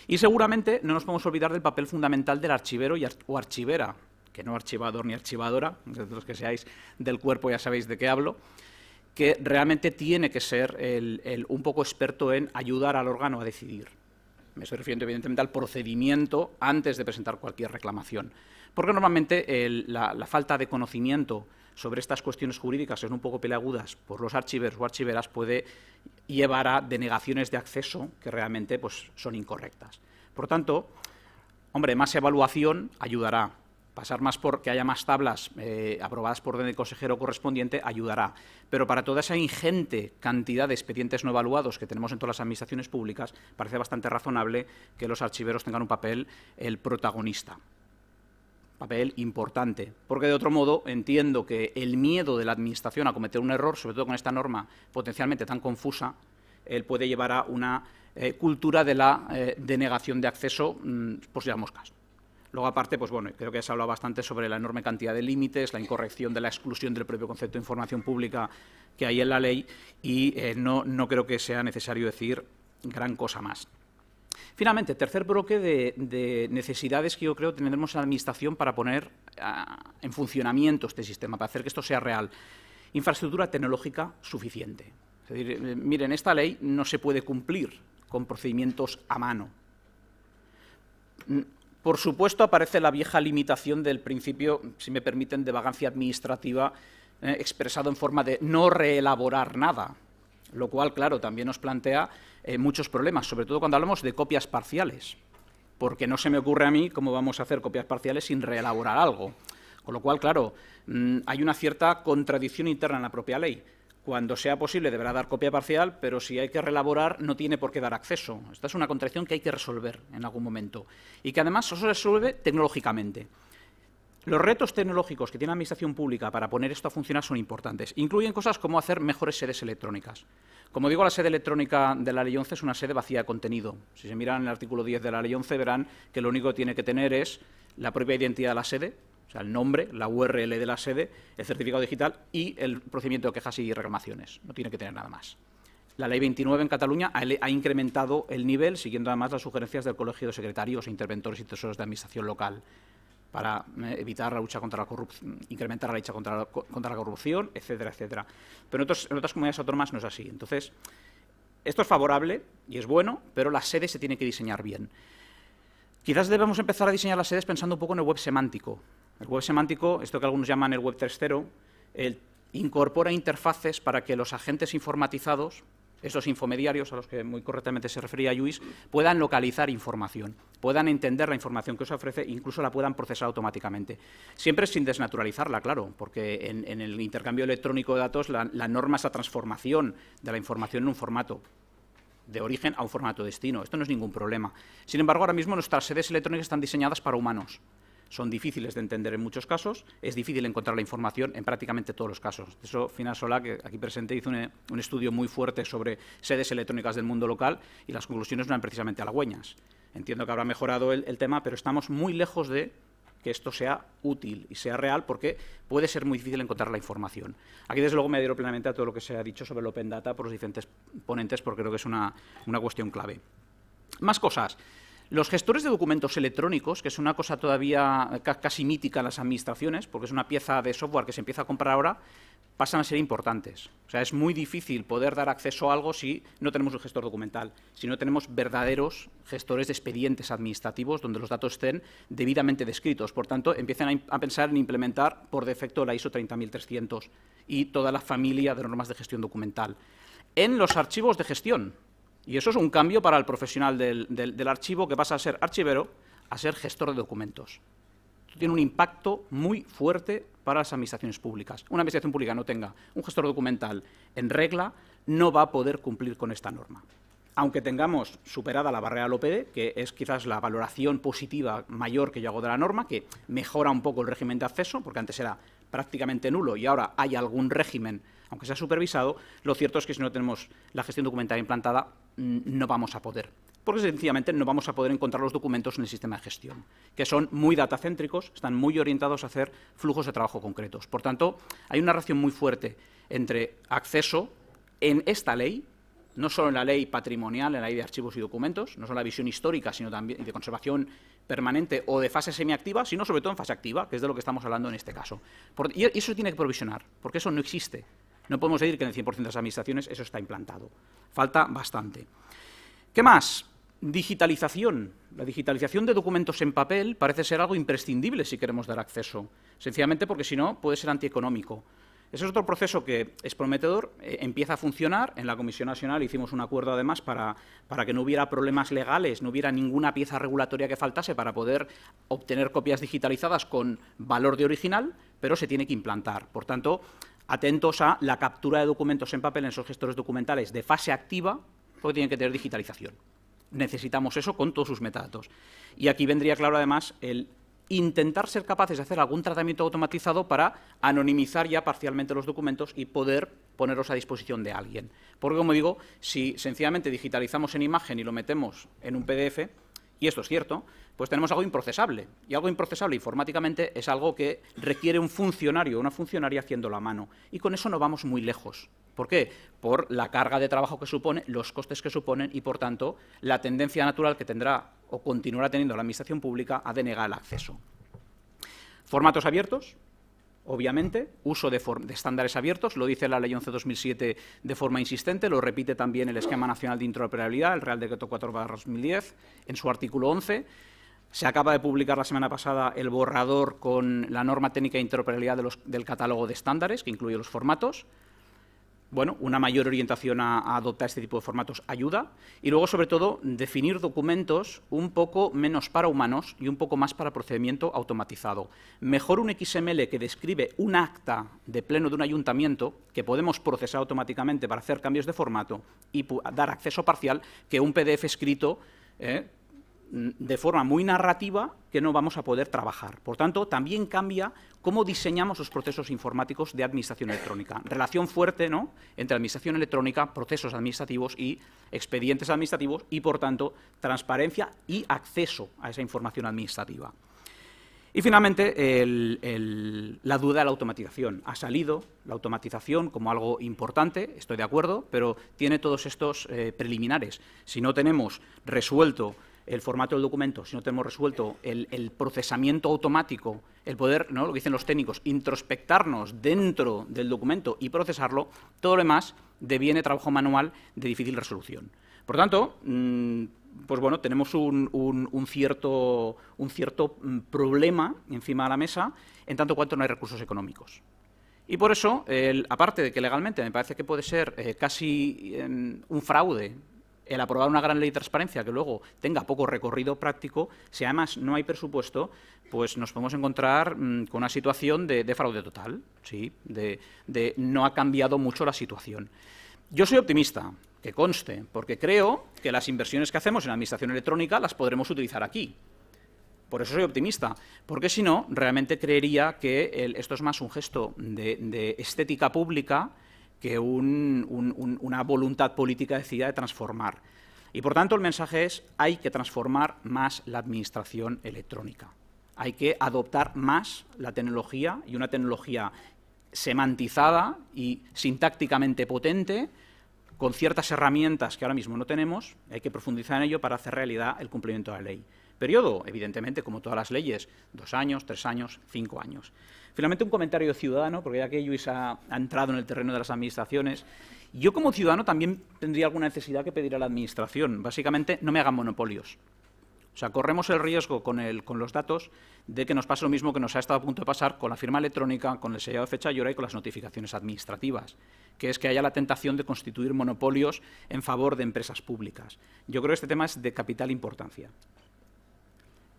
Y seguramente no nos podemos olvidar del papel fundamental del archivero o archivera, que no archivador ni archivadora, los que seáis del cuerpo ya sabéis de qué hablo, que realmente tiene que ser un poco experto en ayudar al órgano a decidir. Me estoy refiriendo, evidentemente, al procedimiento antes de presentar cualquier reclamación. Porque normalmente la falta de conocimiento sobre estas cuestiones jurídicas, que son un poco peleagudas por los archiveros o archiveras, puede llevar a denegaciones de acceso que realmente pues, son incorrectas. Por tanto, hombre, más evaluación ayudará. Pasar más por que haya más tablas aprobadas por el consejero correspondiente ayudará. Pero para toda esa ingente cantidad de expedientes no evaluados que tenemos en todas las administraciones públicas, parece bastante razonable que los archiveros tengan un papel el protagonista. Papel importante, porque de otro modo entiendo que el miedo de la Administración a cometer un error, sobre todo con esta norma potencialmente tan confusa, puede llevar a una cultura de la denegación de acceso por si las moscas. Luego, aparte, pues bueno, creo que se ha hablado bastante sobre la enorme cantidad de límites, la incorrección de la exclusión del propio concepto de información pública que hay en la ley y no creo que sea necesario decir gran cosa más. Finalmente, tercer bloque de necesidades que yo creo tendremos en la Administración para poner en funcionamiento este sistema, para hacer que esto sea real. Infraestructura tecnológica suficiente. Es decir, miren, esta ley no se puede cumplir con procedimientos a mano. Por supuesto, aparece la vieja limitación del principio, si me permiten, de vagancia administrativa, expresado en forma de no reelaborar nada, lo cual, claro, también nos plantea muchos problemas, sobre todo cuando hablamos de copias parciales, porque no se me ocurre a mí cómo vamos a hacer copias parciales sin reelaborar algo. Con lo cual, claro, hay una cierta contradicción interna en la propia ley. Cuando sea posible deberá dar copia parcial, pero si hay que reelaborar no tiene por qué dar acceso. Esta es una contradicción que hay que resolver en algún momento y que además eso se resuelve tecnológicamente. Los retos tecnológicos que tiene la Administración Pública para poner esto a funcionar son importantes. Incluyen cosas como hacer mejores sedes electrónicas. Como digo, la sede electrónica de la Ley 11 es una sede vacía de contenido. Si se miran el artículo 10 de la Ley 11 verán que lo único que tiene que tener es la propia identidad de la sede, o sea, el nombre, la URL de la sede, el certificado digital y el procedimiento de quejas y reclamaciones. No tiene que tener nada más. La Ley 29 en Cataluña ha incrementado el nivel, siguiendo además las sugerencias del Colegio de Secretarios e Interventores y Tesoros de Administración Local, para evitar la lucha contra la corrupción, incrementar la lucha contra la corrupción, etcétera, etcétera. Pero en otras comunidades autónomas no es así. Entonces, esto es favorable y es bueno, pero la sede se tiene que diseñar bien. Quizás debemos empezar a diseñar las sedes pensando un poco en el web semántico. El web semántico, esto que algunos llaman el web 3.0, incorpora interfaces para que los agentes informatizados, esos infomediarios a los que muy correctamente se refería Lluís, puedan localizar información, puedan entender la información que os ofrece e incluso la puedan procesar automáticamente. Siempre sin desnaturalizarla, claro, porque en el intercambio electrónico de datos la norma es la transformación de la información en un formato de origen a un formato destino. Esto no es ningún problema. Sin embargo, ahora mismo nuestras sedes electrónicas están diseñadas para humanos. Son difíciles de entender en muchos casos, es difícil encontrar la información en prácticamente todos los casos. De eso, Fina Solá, que aquí presente, hizo un estudio muy fuerte sobre sedes electrónicas del mundo local y las conclusiones no eran precisamente halagüeñas. Entiendo que habrá mejorado el tema, pero estamos muy lejos de que esto sea útil y sea real, porque puede ser muy difícil encontrar la información. Aquí, desde luego, me adhiero plenamente a todo lo que se ha dicho sobre el Open Data por los diferentes ponentes, porque creo que es una cuestión clave. Más cosas. Los gestores de documentos electrónicos, que es una cosa todavía casi mítica en las administraciones, porque es una pieza de software que se empieza a comprar ahora, pasan a ser importantes. O sea, es muy difícil poder dar acceso a algo si no tenemos un gestor documental, si no tenemos verdaderos gestores de expedientes administrativos donde los datos estén debidamente descritos. Por tanto, empiezan a pensar en implementar por defecto la ISO 30300 y toda la familia de normas de gestión documental. En los archivos de gestión. Y eso es un cambio para el profesional del archivo, que pasa a ser archivero a ser gestor de documentos. Esto tiene un impacto muy fuerte para las administraciones públicas. Una administración pública no tenga un gestor documental en regla, no va a poder cumplir con esta norma. Aunque tengamos superada la barrera del OPD, que es quizás la valoración positiva mayor que yo hago de la norma, que mejora un poco el régimen de acceso, porque antes era prácticamente nulo y ahora hay algún régimen, aunque sea supervisado, lo cierto es que si no tenemos la gestión documental implantada, no vamos a poder. Porque sencillamente no vamos a poder encontrar los documentos en el sistema de gestión, que son muy datacéntricos, están muy orientados a hacer flujos de trabajo concretos. Por tanto, hay una relación muy fuerte entre acceso en esta ley, no solo en la ley patrimonial, en la ley de archivos y documentos, no solo en la visión histórica, sino también de conservación permanente o de fase semiactiva, sino sobre todo en fase activa, que es de lo que estamos hablando en este caso. Y eso se tiene que provisionar, porque eso no existe. No podemos decir que en el 100% de las administraciones eso está implantado. Falta bastante. ¿Qué más? Digitalización. La digitalización de documentos en papel parece ser algo imprescindible si queremos dar acceso, sencillamente porque si no puede ser antieconómico. Ese es otro proceso que es prometedor, empieza a funcionar. En la Comisión Nacional hicimos un acuerdo, además, para que no hubiera problemas legales, no hubiera ninguna pieza regulatoria que faltase para poder obtener copias digitalizadas con valor de original, pero se tiene que implantar. Por tanto, atentos a la captura de documentos en papel en esos gestores documentales de fase activa, porque tienen que tener digitalización. Necesitamos eso con todos sus metadatos. Y aquí vendría claro, además, el intentar ser capaces de hacer algún tratamiento automatizado para anonimizar ya parcialmente los documentos y poder ponerlos a disposición de alguien. Porque, como digo, si sencillamente digitalizamos en imagen y lo metemos en un PDF, y esto es cierto, pues tenemos algo improcesable. Y algo improcesable informáticamente es algo que requiere un funcionario o una funcionaria haciéndolo a mano. Y con eso no vamos muy lejos. ¿Por qué? Por la carga de trabajo que supone, los costes que suponen y, por tanto, la tendencia natural que tendrá o continuará teniendo la Administración pública a denegar el acceso. Formatos abiertos, obviamente, uso de estándares abiertos, lo dice la Ley 11/2007 de forma insistente, lo repite también el Esquema Nacional de Interoperabilidad, el Real Decreto 4/2010, en su artículo 11. Se acaba de publicar la semana pasada el borrador con la norma técnica de interoperabilidad del catálogo de estándares, que incluye los formatos. Bueno, una mayor orientación a adoptar este tipo de formatos ayuda. Y luego, sobre todo, definir documentos un poco menos para humanos y un poco más para procedimiento automatizado. Mejor un XML que describe un acta de pleno de un ayuntamiento que podemos procesar automáticamente para hacer cambios de formato y dar acceso parcial que un PDF escrito de forma muy narrativa que no vamos a poder trabajar. Por tanto, también cambia cómo diseñamos los procesos informáticos de administración electrónica. Relación fuerte, ¿no?, entre administración electrónica, procesos administrativos y expedientes administrativos y, por tanto, transparencia y acceso a esa información administrativa. Y, finalmente, la duda de la automatización. Ha salido la automatización como algo importante, estoy de acuerdo, pero tiene todos estos preliminares. Si no tenemos resuelto el formato del documento, si no tenemos resuelto el procesamiento automático, el poder, ¿no?, lo que dicen los técnicos, introspectarnos dentro del documento y procesarlo, todo lo demás deviene trabajo manual de difícil resolución. Por tanto, pues bueno, tenemos un cierto problema encima de la mesa, en tanto cuanto no hay recursos económicos. Y por eso, aparte de que legalmente me parece que puede ser casi un fraude el aprobar una gran ley de transparencia que luego tenga poco recorrido práctico, si además no hay presupuesto, pues nos podemos encontrar con una situación de fraude total, ¿sí? de no ha cambiado mucho la situación. Yo soy optimista, que conste, porque creo que las inversiones que hacemos en administración electrónica las podremos utilizar aquí. Por eso soy optimista, porque si no, realmente creería que esto es más un gesto de estética pública que una voluntad política decidida de transformar. Y, por tanto, el mensaje es: hay que transformar más la administración electrónica. Hay que adoptar más la tecnología, y una tecnología semantizada y sintácticamente potente, con ciertas herramientas que ahora mismo no tenemos. Hay que profundizar en ello para hacer realidad el cumplimiento de la ley. Periodo, evidentemente, como todas las leyes, 2 años, 3 años, 5 años. Finalmente, un comentario ciudadano, porque ya que Lluís ha entrado en el terreno de las administraciones. Yo, como ciudadano, también tendría alguna necesidad que pedir a la Administración. Básicamente, no me hagan monopolios. O sea, corremos el riesgo con los datos de que nos pase lo mismo que nos ha estado a punto de pasar con la firma electrónica, con el sellado de fecha y hora y con las notificaciones administrativas, que es que haya la tentación de constituir monopolios en favor de empresas públicas. Yo creo que este tema es de capital importancia.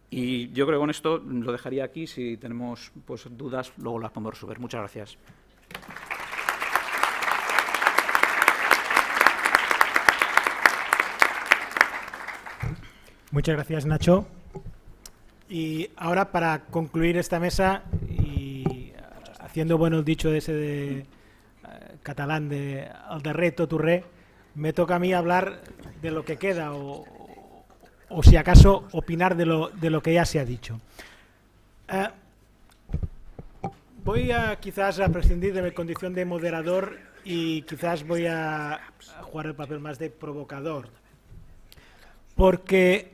Y yo creo que con esto lo dejaría aquí. Si tenemos pues dudas, luego las podemos resolver. Muchas gracias. Muchas gracias, Nacho. Y ahora, para concluir esta mesa, y haciendo bueno el dicho ese de catalán de al darrer tot o res, me toca a mí hablar de lo que queda o si acaso opinar de lo que ya se ha dicho. Voy a quizás a prescindir de mi condición de moderador y quizás voy a jugar el papel más de provocador, porque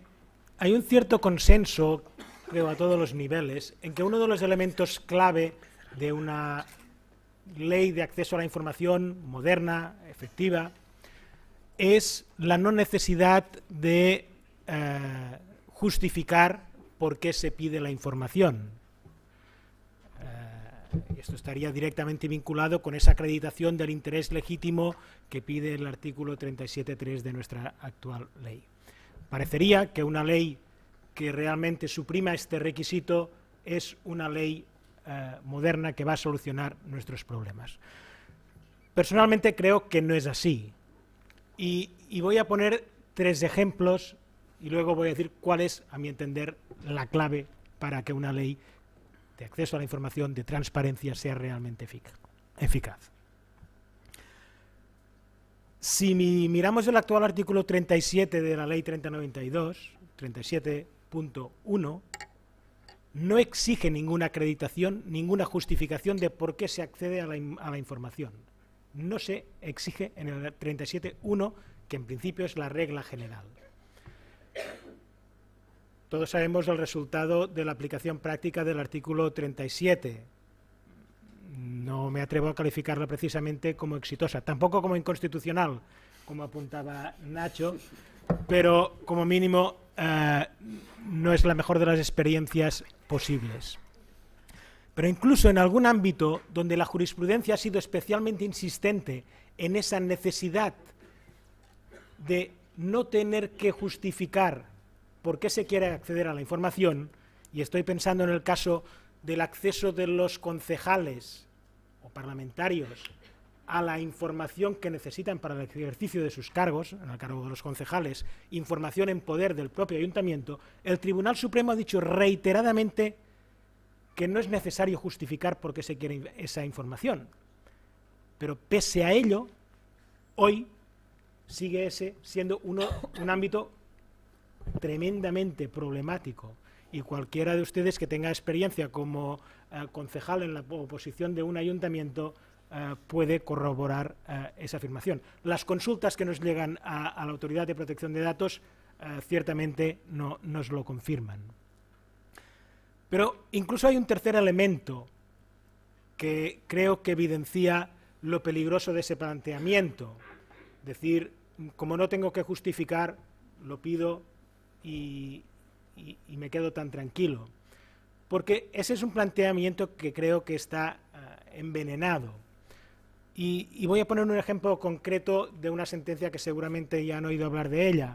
hay un cierto consenso, creo, a todos los niveles, en que uno de los elementos clave de una ley de acceso a la información moderna, efectiva, es la no necesidad de justificar por qué se pide la información. Esto estaría directamente vinculado con esa acreditación del interés legítimo que pide el artículo 37.3 de nuestra actual ley. Parecería que una ley que realmente suprima este requisito es una ley moderna que va a solucionar nuestros problemas. Personalmente creo que no es así. Y voy a poner 3 ejemplos y luego voy a decir cuál es, a mi entender, la clave para que una ley de acceso a la información, de transparencia, sea realmente eficaz. Si miramos el actual artículo 37 de la Ley 3092, 37.1, no exige ninguna acreditación, ninguna justificación de por qué se accede a la información. No se exige en el 37.1, que en principio es la regla general. Todos sabemos el resultado de la aplicación práctica del artículo 37. No me atrevo a calificarla precisamente como exitosa, tampoco como inconstitucional, como apuntaba Nacho, pero como mínimo no es la mejor de las experiencias posibles. Pero incluso en algún ámbito donde la jurisprudencia ha sido especialmente insistente en esa necesidad de no tener que justificar por qué se quiere acceder a la información, y estoy pensando en el caso del acceso de los concejales o parlamentarios a la información que necesitan para el ejercicio de sus cargos, en el cargo de los concejales, información en poder del propio ayuntamiento, el Tribunal Supremo ha dicho reiteradamente que no es necesario justificar por qué se quiere esa información. Pero pese a ello, hoy sigue ese siendo un ámbito tremendamente problemático, y cualquiera de ustedes que tenga experiencia como concejal en la oposición de un ayuntamiento puede corroborar esa afirmación. Las consultas que nos llegan a la Autoridad de Protección de Datos ciertamente no nos lo confirman. Pero incluso hay un tercer elemento que creo que evidencia lo peligroso de ese planteamiento. Es decir, como no tengo que justificar, lo pido y me quedo tan tranquilo. Porque ese es un planteamiento que creo que está envenenado. Y voy a poner un ejemplo concreto de una sentencia que seguramente ya han oído hablar de ella.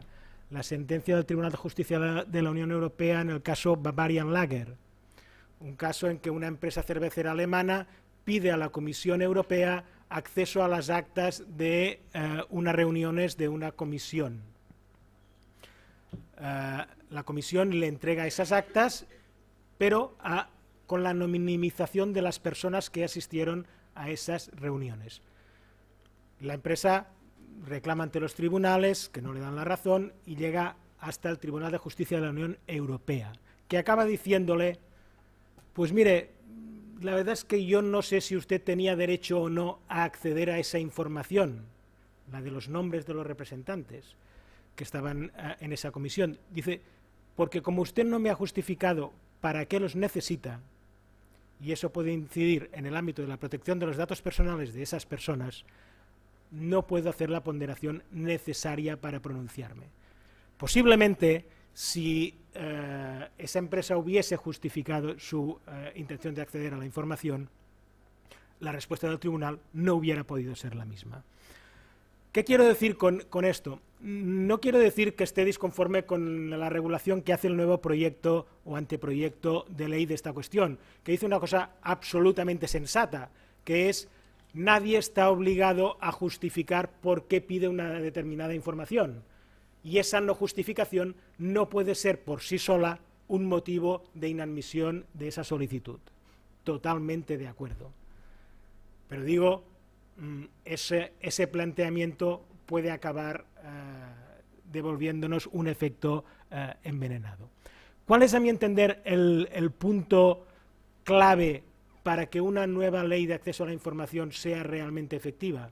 La sentencia del Tribunal de Justicia de la Unión Europea en el caso Bavarian Lager. Un caso en que una empresa cervecera alemana pide a la Comisión Europea acceso a las actas de unas reuniones de una comisión. La comisión le entrega esas actas, pero con la minimización de las personas que asistieron a esas reuniones. La empresa reclama ante los tribunales, que no le dan la razón, y llega hasta el Tribunal de Justicia de la Unión Europea, que acaba diciéndole, pues mire, la verdad es que yo no sé si usted tenía derecho o no a acceder a esa información, la de los nombres de los representantes que estaban en esa comisión. Dice, porque como usted no me ha justificado para qué los necesita, y eso puede incidir en el ámbito de la protección de los datos personales de esas personas, no puedo hacer la ponderación necesaria para pronunciarme. Posiblemente, si esa empresa hubiese justificado su intención de acceder a la información, la respuesta del tribunal no hubiera podido ser la misma. ¿Qué quiero decir con esto? No quiero decir que esté disconforme con la regulación que hace el nuevo proyecto o anteproyecto de ley de esta cuestión, que dice una cosa absolutamente sensata, que es nadie está obligado a justificar por qué pide una determinada información. Y esa no justificación no puede ser por sí sola un motivo de inadmisión de esa solicitud. Totalmente de acuerdo. Pero digo, ese planteamiento puede acabar devolviéndonos un efecto envenenado. ¿Cuál es, a mi entender, el punto clave para que una nueva ley de acceso a la información sea realmente efectiva?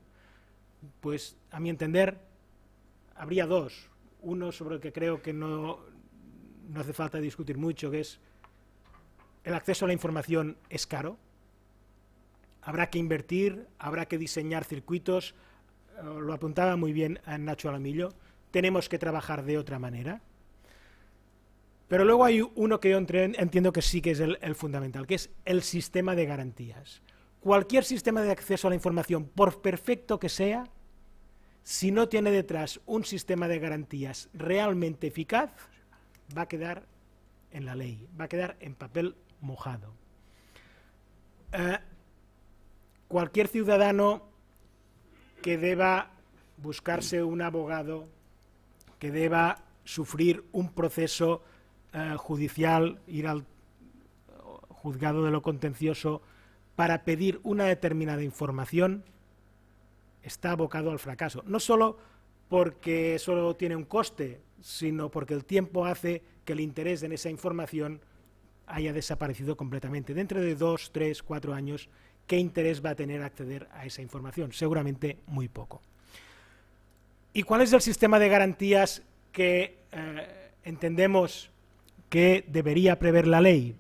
Pues, a mi entender, habría dos. Uno sobre el que creo que no hace falta discutir mucho, que es el acceso a la información es caro. habrá que invertir, habrá que diseñar circuitos, lo apuntaba muy bien Nacho Alamillo, tenemos que trabajar de otra manera. Pero luego hay uno que yo entiendo que sí que es el fundamental, que es el sistema de garantías. Cualquier sistema de acceso a la información, por perfecto que sea, si no tiene detrás un sistema de garantías realmente eficaz, va a quedar en la ley, va a quedar en papel mojado. Cualquier ciudadano que deba buscarse un abogado, que deba sufrir un proceso judicial, ir al juzgado de lo contencioso para pedir una determinada información, está abocado al fracaso. No solo porque solo tiene un coste, sino porque el tiempo hace que el interés en esa información haya desaparecido completamente. Dentro de 2, 3, 4 años, ¿qué interés va a tener acceder a esa información? Seguramente muy poco. ¿Y cuál es el sistema de garantías que entendemos que debería prever la ley?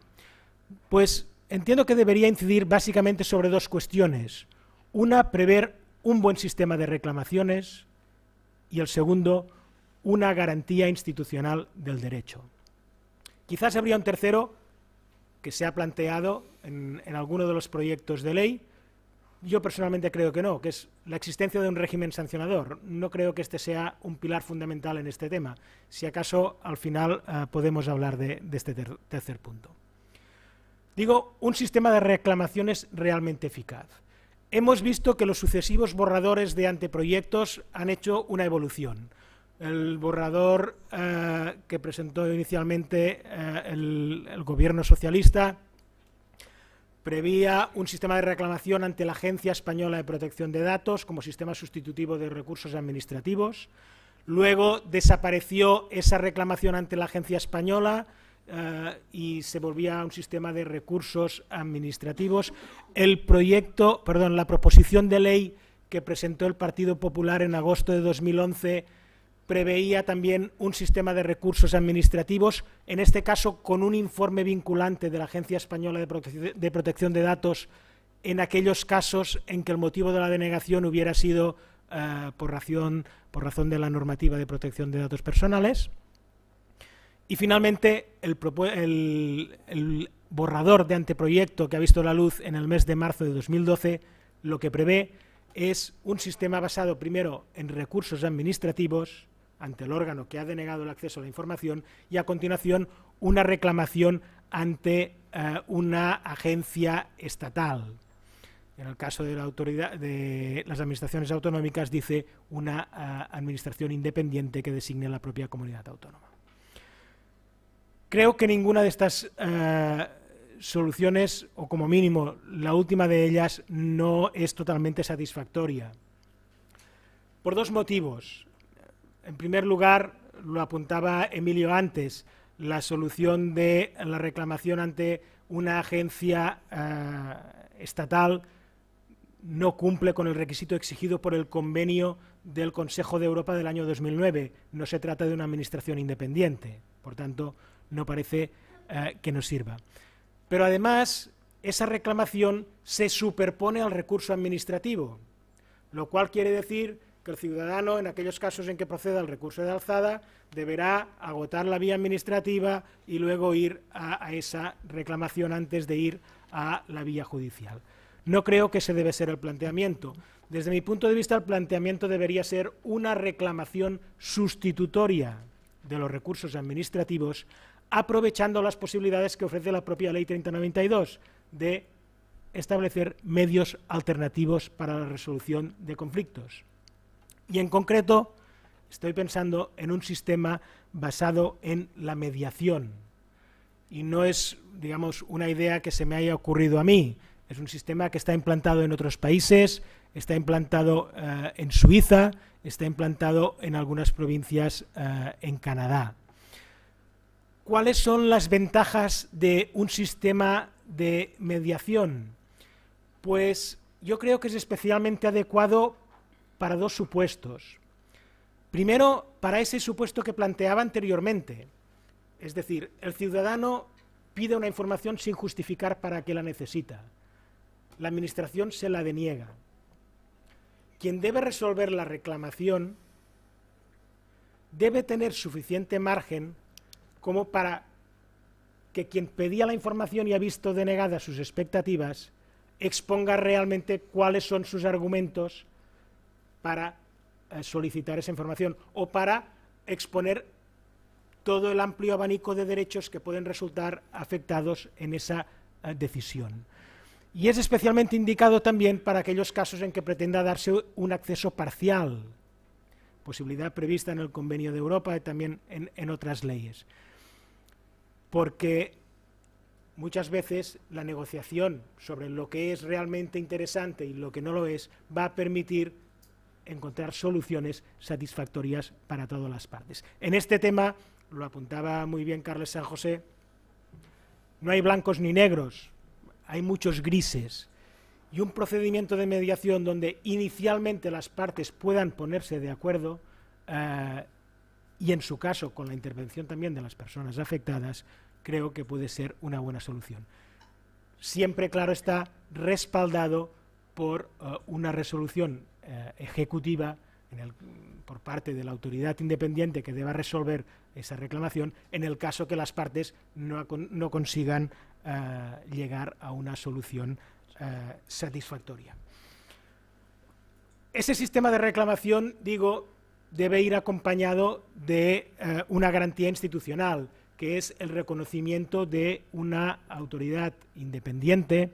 Pues entiendo que debería incidir básicamente sobre dos cuestiones. Una, prever un buen sistema de reclamaciones, y el segundo, una garantía institucional del derecho. Quizás habría un tercero que se ha planteado en alguno de los proyectos de ley. Yo personalmente creo que no, que es la existencia de un régimen sancionador. No creo que este sea un pilar fundamental en este tema. Si acaso, al final, podemos hablar de este tercer punto. Digo, un sistema de reclamaciones realmente eficaz. Hemos visto que los sucesivos borradores de anteproyectos han hecho una evolución. El borrador que presentó inicialmente el gobierno socialista preveía un sistema de reclamación ante la Agencia Española de Protección de Datos como sistema sustitutivo de recursos administrativos. Luego desapareció esa reclamación ante la Agencia Española y se volvía a un sistema de recursos administrativos. La proposición de ley que presentó el Partido Popular en agosto de 2011 preveía también un sistema de recursos administrativos, en este caso con un informe vinculante de la Agencia Española de Protección de Datos en aquellos casos en que el motivo de la denegación hubiera sido por razón de la normativa de protección de datos personales. Y finalmente, el borrador de anteproyecto que ha visto la luz en el mes de marzo de 2012, lo que prevé es un sistema basado primero en recursos administrativos ante el órgano que ha denegado el acceso a la información y a continuación una reclamación ante una agencia estatal. En el caso de la autoridad de las administraciones autonómicas dice una administración independiente que designe la propia comunidad autónoma. Creo que ninguna de estas soluciones, o como mínimo la última de ellas, no es totalmente satisfactoria. Por dos motivos. En primer lugar, lo apuntaba Emilio antes, la solución de la reclamación ante una agencia estatal no cumple con el requisito exigido por el convenio del Consejo de Europa del año 2009. No se trata de una administración independiente, por tanto, no parece que nos sirva. Pero además, esa reclamación se superpone al recurso administrativo, lo cual quiere decir que el ciudadano, en aquellos casos en que proceda el recurso de alzada, deberá agotar la vía administrativa y luego ir a esa reclamación antes de ir a la vía judicial. No creo que ese debe ser el planteamiento. Desde mi punto de vista, el planteamiento debería ser una reclamación sustitutoria de los recursos administrativos, aprovechando las posibilidades que ofrece la propia Ley 3092 de establecer medios alternativos para la resolución de conflictos. Y en concreto, estoy pensando en un sistema basado en la mediación. Y no es, digamos, una idea que se me haya ocurrido a mí. Es un sistema que está implantado en otros países, está implantado en Suiza, está implantado en algunas provincias en Canadá. ¿Cuáles son las ventajas de un sistema de mediación? Pues yo creo que es especialmente adecuado para dos supuestos. Primero, para ese supuesto que planteaba anteriormente. Es decir, el ciudadano pide una información sin justificar para qué la necesita. la Administración se la deniega. Quien debe resolver la reclamación debe tener suficiente margen como para que quien pedía la información y ha visto denegadas sus expectativas exponga realmente cuáles son sus argumentos para solicitar esa información o para exponer todo el amplio abanico de derechos que pueden resultar afectados en esa decisión. Y es especialmente indicado también para aquellos casos en que pretenda darse un acceso parcial, posibilidad prevista en el Convenio de Europa y también en otras leyes. Porque muchas veces la negociación sobre lo que es realmente interesante y lo que no lo es va a permitir encontrar soluciones satisfactorias para todas las partes. En este tema, lo apuntaba muy bien Carles San José, no hay blancos ni negros, hay muchos grises. Y un procedimiento de mediación donde inicialmente las partes puedan ponerse de acuerdo y en su caso con la intervención también de las personas afectadas, creo que puede ser una buena solución. Siempre, claro está, respaldado por una resolución ejecutiva por parte de la autoridad independiente que deba resolver esa reclamación en el caso que las partes no consigan llegar a una solución satisfactoria. Ese sistema de reclamación, digo, debe ir acompañado de una garantía institucional, que es el reconocimiento de una autoridad independiente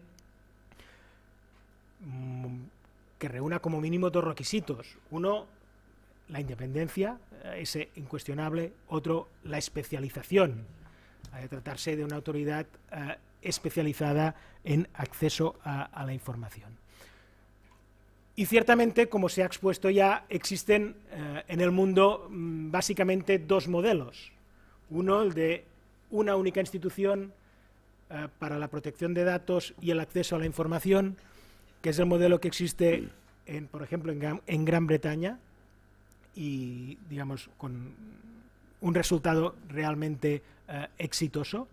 que reúna como mínimo dos requisitos. Uno, la independencia, ese incuestionable. Otro, la especialización. Ha de tratarse de una autoridad especializada en acceso a la información. Y ciertamente, como se ha expuesto ya, existen en el mundo básicamente dos modelos. Uno, el de una única institución para la protección de datos y el acceso a la información, que es el modelo que existe, por ejemplo, en Gran Bretaña, y, digamos, con un resultado realmente exitoso.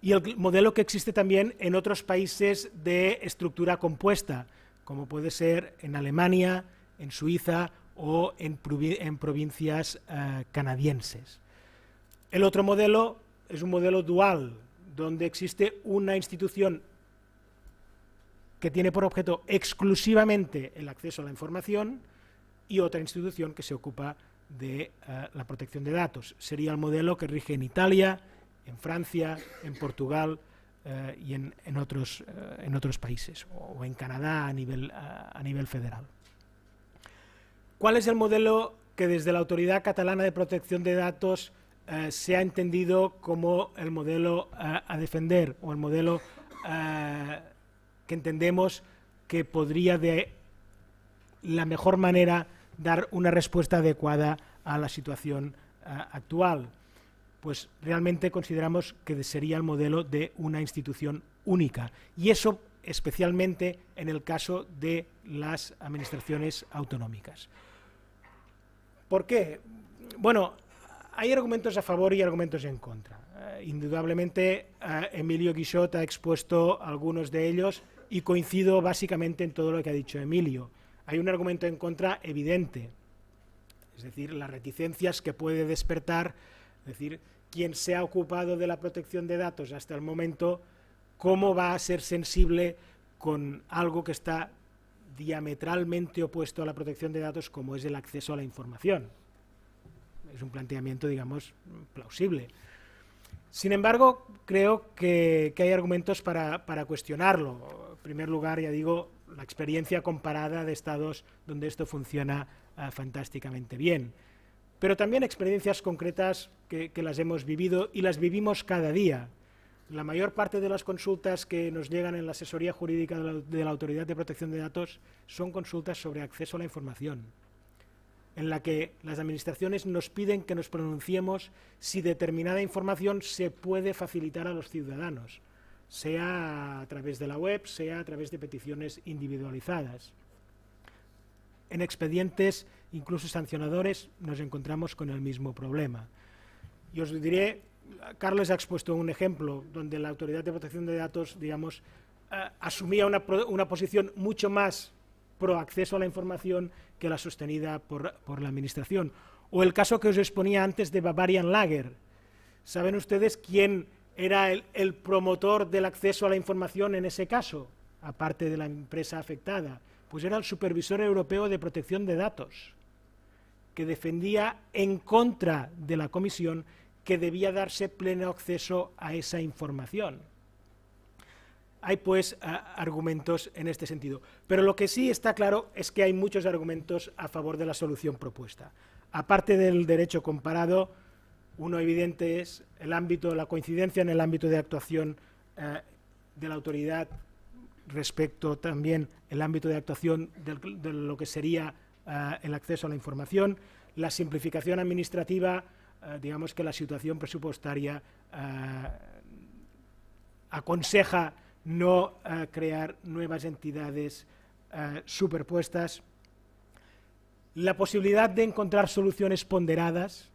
Y el modelo que existe también en otros países de estructura compuesta, como puede ser en Alemania, en Suiza o en provincias canadienses. El otro modelo es un modelo dual, donde existe una institución que tiene por objeto exclusivamente el acceso a la información y otra institución que se ocupa de la protección de datos. Sería el modelo que rige en Italia, en Francia, en Portugal y en otros países, o en Canadá a nivel federal. ¿Cuál es el modelo que desde la Autoridad Catalana de Protección de Datos se ha entendido como el modelo a defender, o el modelo que entendemos que podría de la mejor manera dar una respuesta adecuada a la situación actual? Pues realmente consideramos que sería el modelo de una institución única, y eso especialmente en el caso de las administraciones autonómicas. ¿Por qué? Bueno, hay argumentos a favor y argumentos en contra. Indudablemente, Emilio Guixot ha expuesto algunos de ellos y coincido básicamente en todo lo que ha dicho Emilio. Hay un argumento en contra evidente, es decir, las reticencias que puede despertar, es decir, quien se ha ocupado de la protección de datos hasta el momento, cómo va a ser sensible con algo que está diametralmente opuesto a la protección de datos, como es el acceso a la información. Es un planteamiento, digamos, plausible. Sin embargo, creo que hay argumentos para cuestionarlo. En primer lugar, ya digo, la experiencia comparada de estados donde esto funciona fantásticamente bien. Pero también experiencias concretas que las hemos vivido y las vivimos cada día. La mayor parte de las consultas que nos llegan en la asesoría jurídica de la Autoridad de Protección de Datos son consultas sobre acceso a la información, en la que las administraciones nos piden que nos pronunciemos si determinada información se puede facilitar a los ciudadanos, sea a través de la web, sea a través de peticiones individualizadas. En expedientes, incluso sancionadores, nos encontramos con el mismo problema. Y os diré, Carles ha expuesto un ejemplo donde la Autoridad de Protección de Datos, digamos, asumía una posición mucho más pro acceso a la información que la sostenida por la Administración. O el caso que os exponía antes de Bavarian Lager. ¿Saben ustedes quién era el promotor del acceso a la información en ese caso, aparte de la empresa afectada? Pues era el Supervisor Europeo de Protección de Datos, que defendía en contra de la Comisión que debía darse pleno acceso a esa información. Hay, pues, argumentos en este sentido. Pero lo que sí está claro es que hay muchos argumentos a favor de la solución propuesta. Aparte del derecho comparado, uno evidente es la coincidencia en el ámbito de actuación de la autoridad respecto también el ámbito de actuación de lo que sería el acceso a la información, la simplificación administrativa, digamos que la situación presupuestaria aconseja no crear nuevas entidades superpuestas, la posibilidad de encontrar soluciones ponderadas,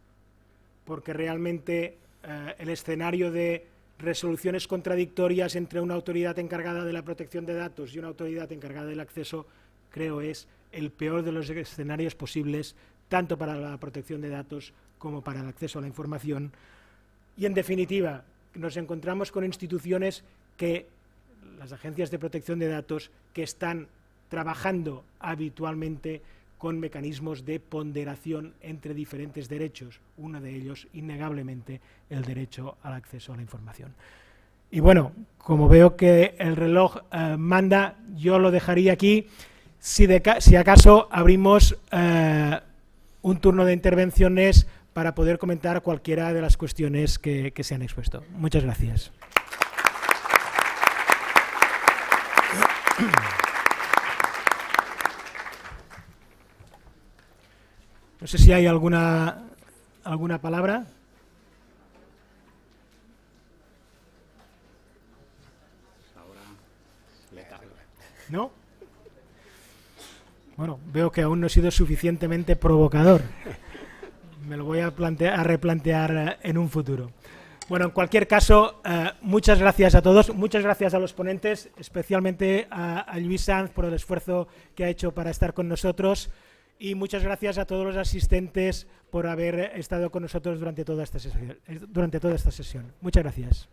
porque realmente el escenario de resoluciones contradictorias entre una autoridad encargada de la protección de datos y una autoridad encargada del acceso, creo es el peor de los escenarios posibles, tanto para la protección de datos como para el acceso a la información. Y en definitiva, nos encontramos con instituciones las agencias de protección de datos, que están trabajando habitualmente con mecanismos de ponderación entre diferentes derechos, uno de ellos, innegablemente, el derecho al acceso a la información. Y bueno, como veo que el reloj manda, yo lo dejaría aquí. Si acaso abrimos un turno de intervenciones para poder comentar cualquiera de las cuestiones que se han expuesto. Muchas gracias. No sé si hay alguna palabra. ¿No? Bueno, veo que aún no he sido suficientemente provocador. Me lo voy a replantear en un futuro. Bueno, en cualquier caso, muchas gracias a todos, muchas gracias a los ponentes, especialmente a Lluís Sanz por el esfuerzo que ha hecho para estar con nosotros, y muchas gracias a todos los asistentes por haber estado con nosotros durante toda esta sesión. Muchas gracias.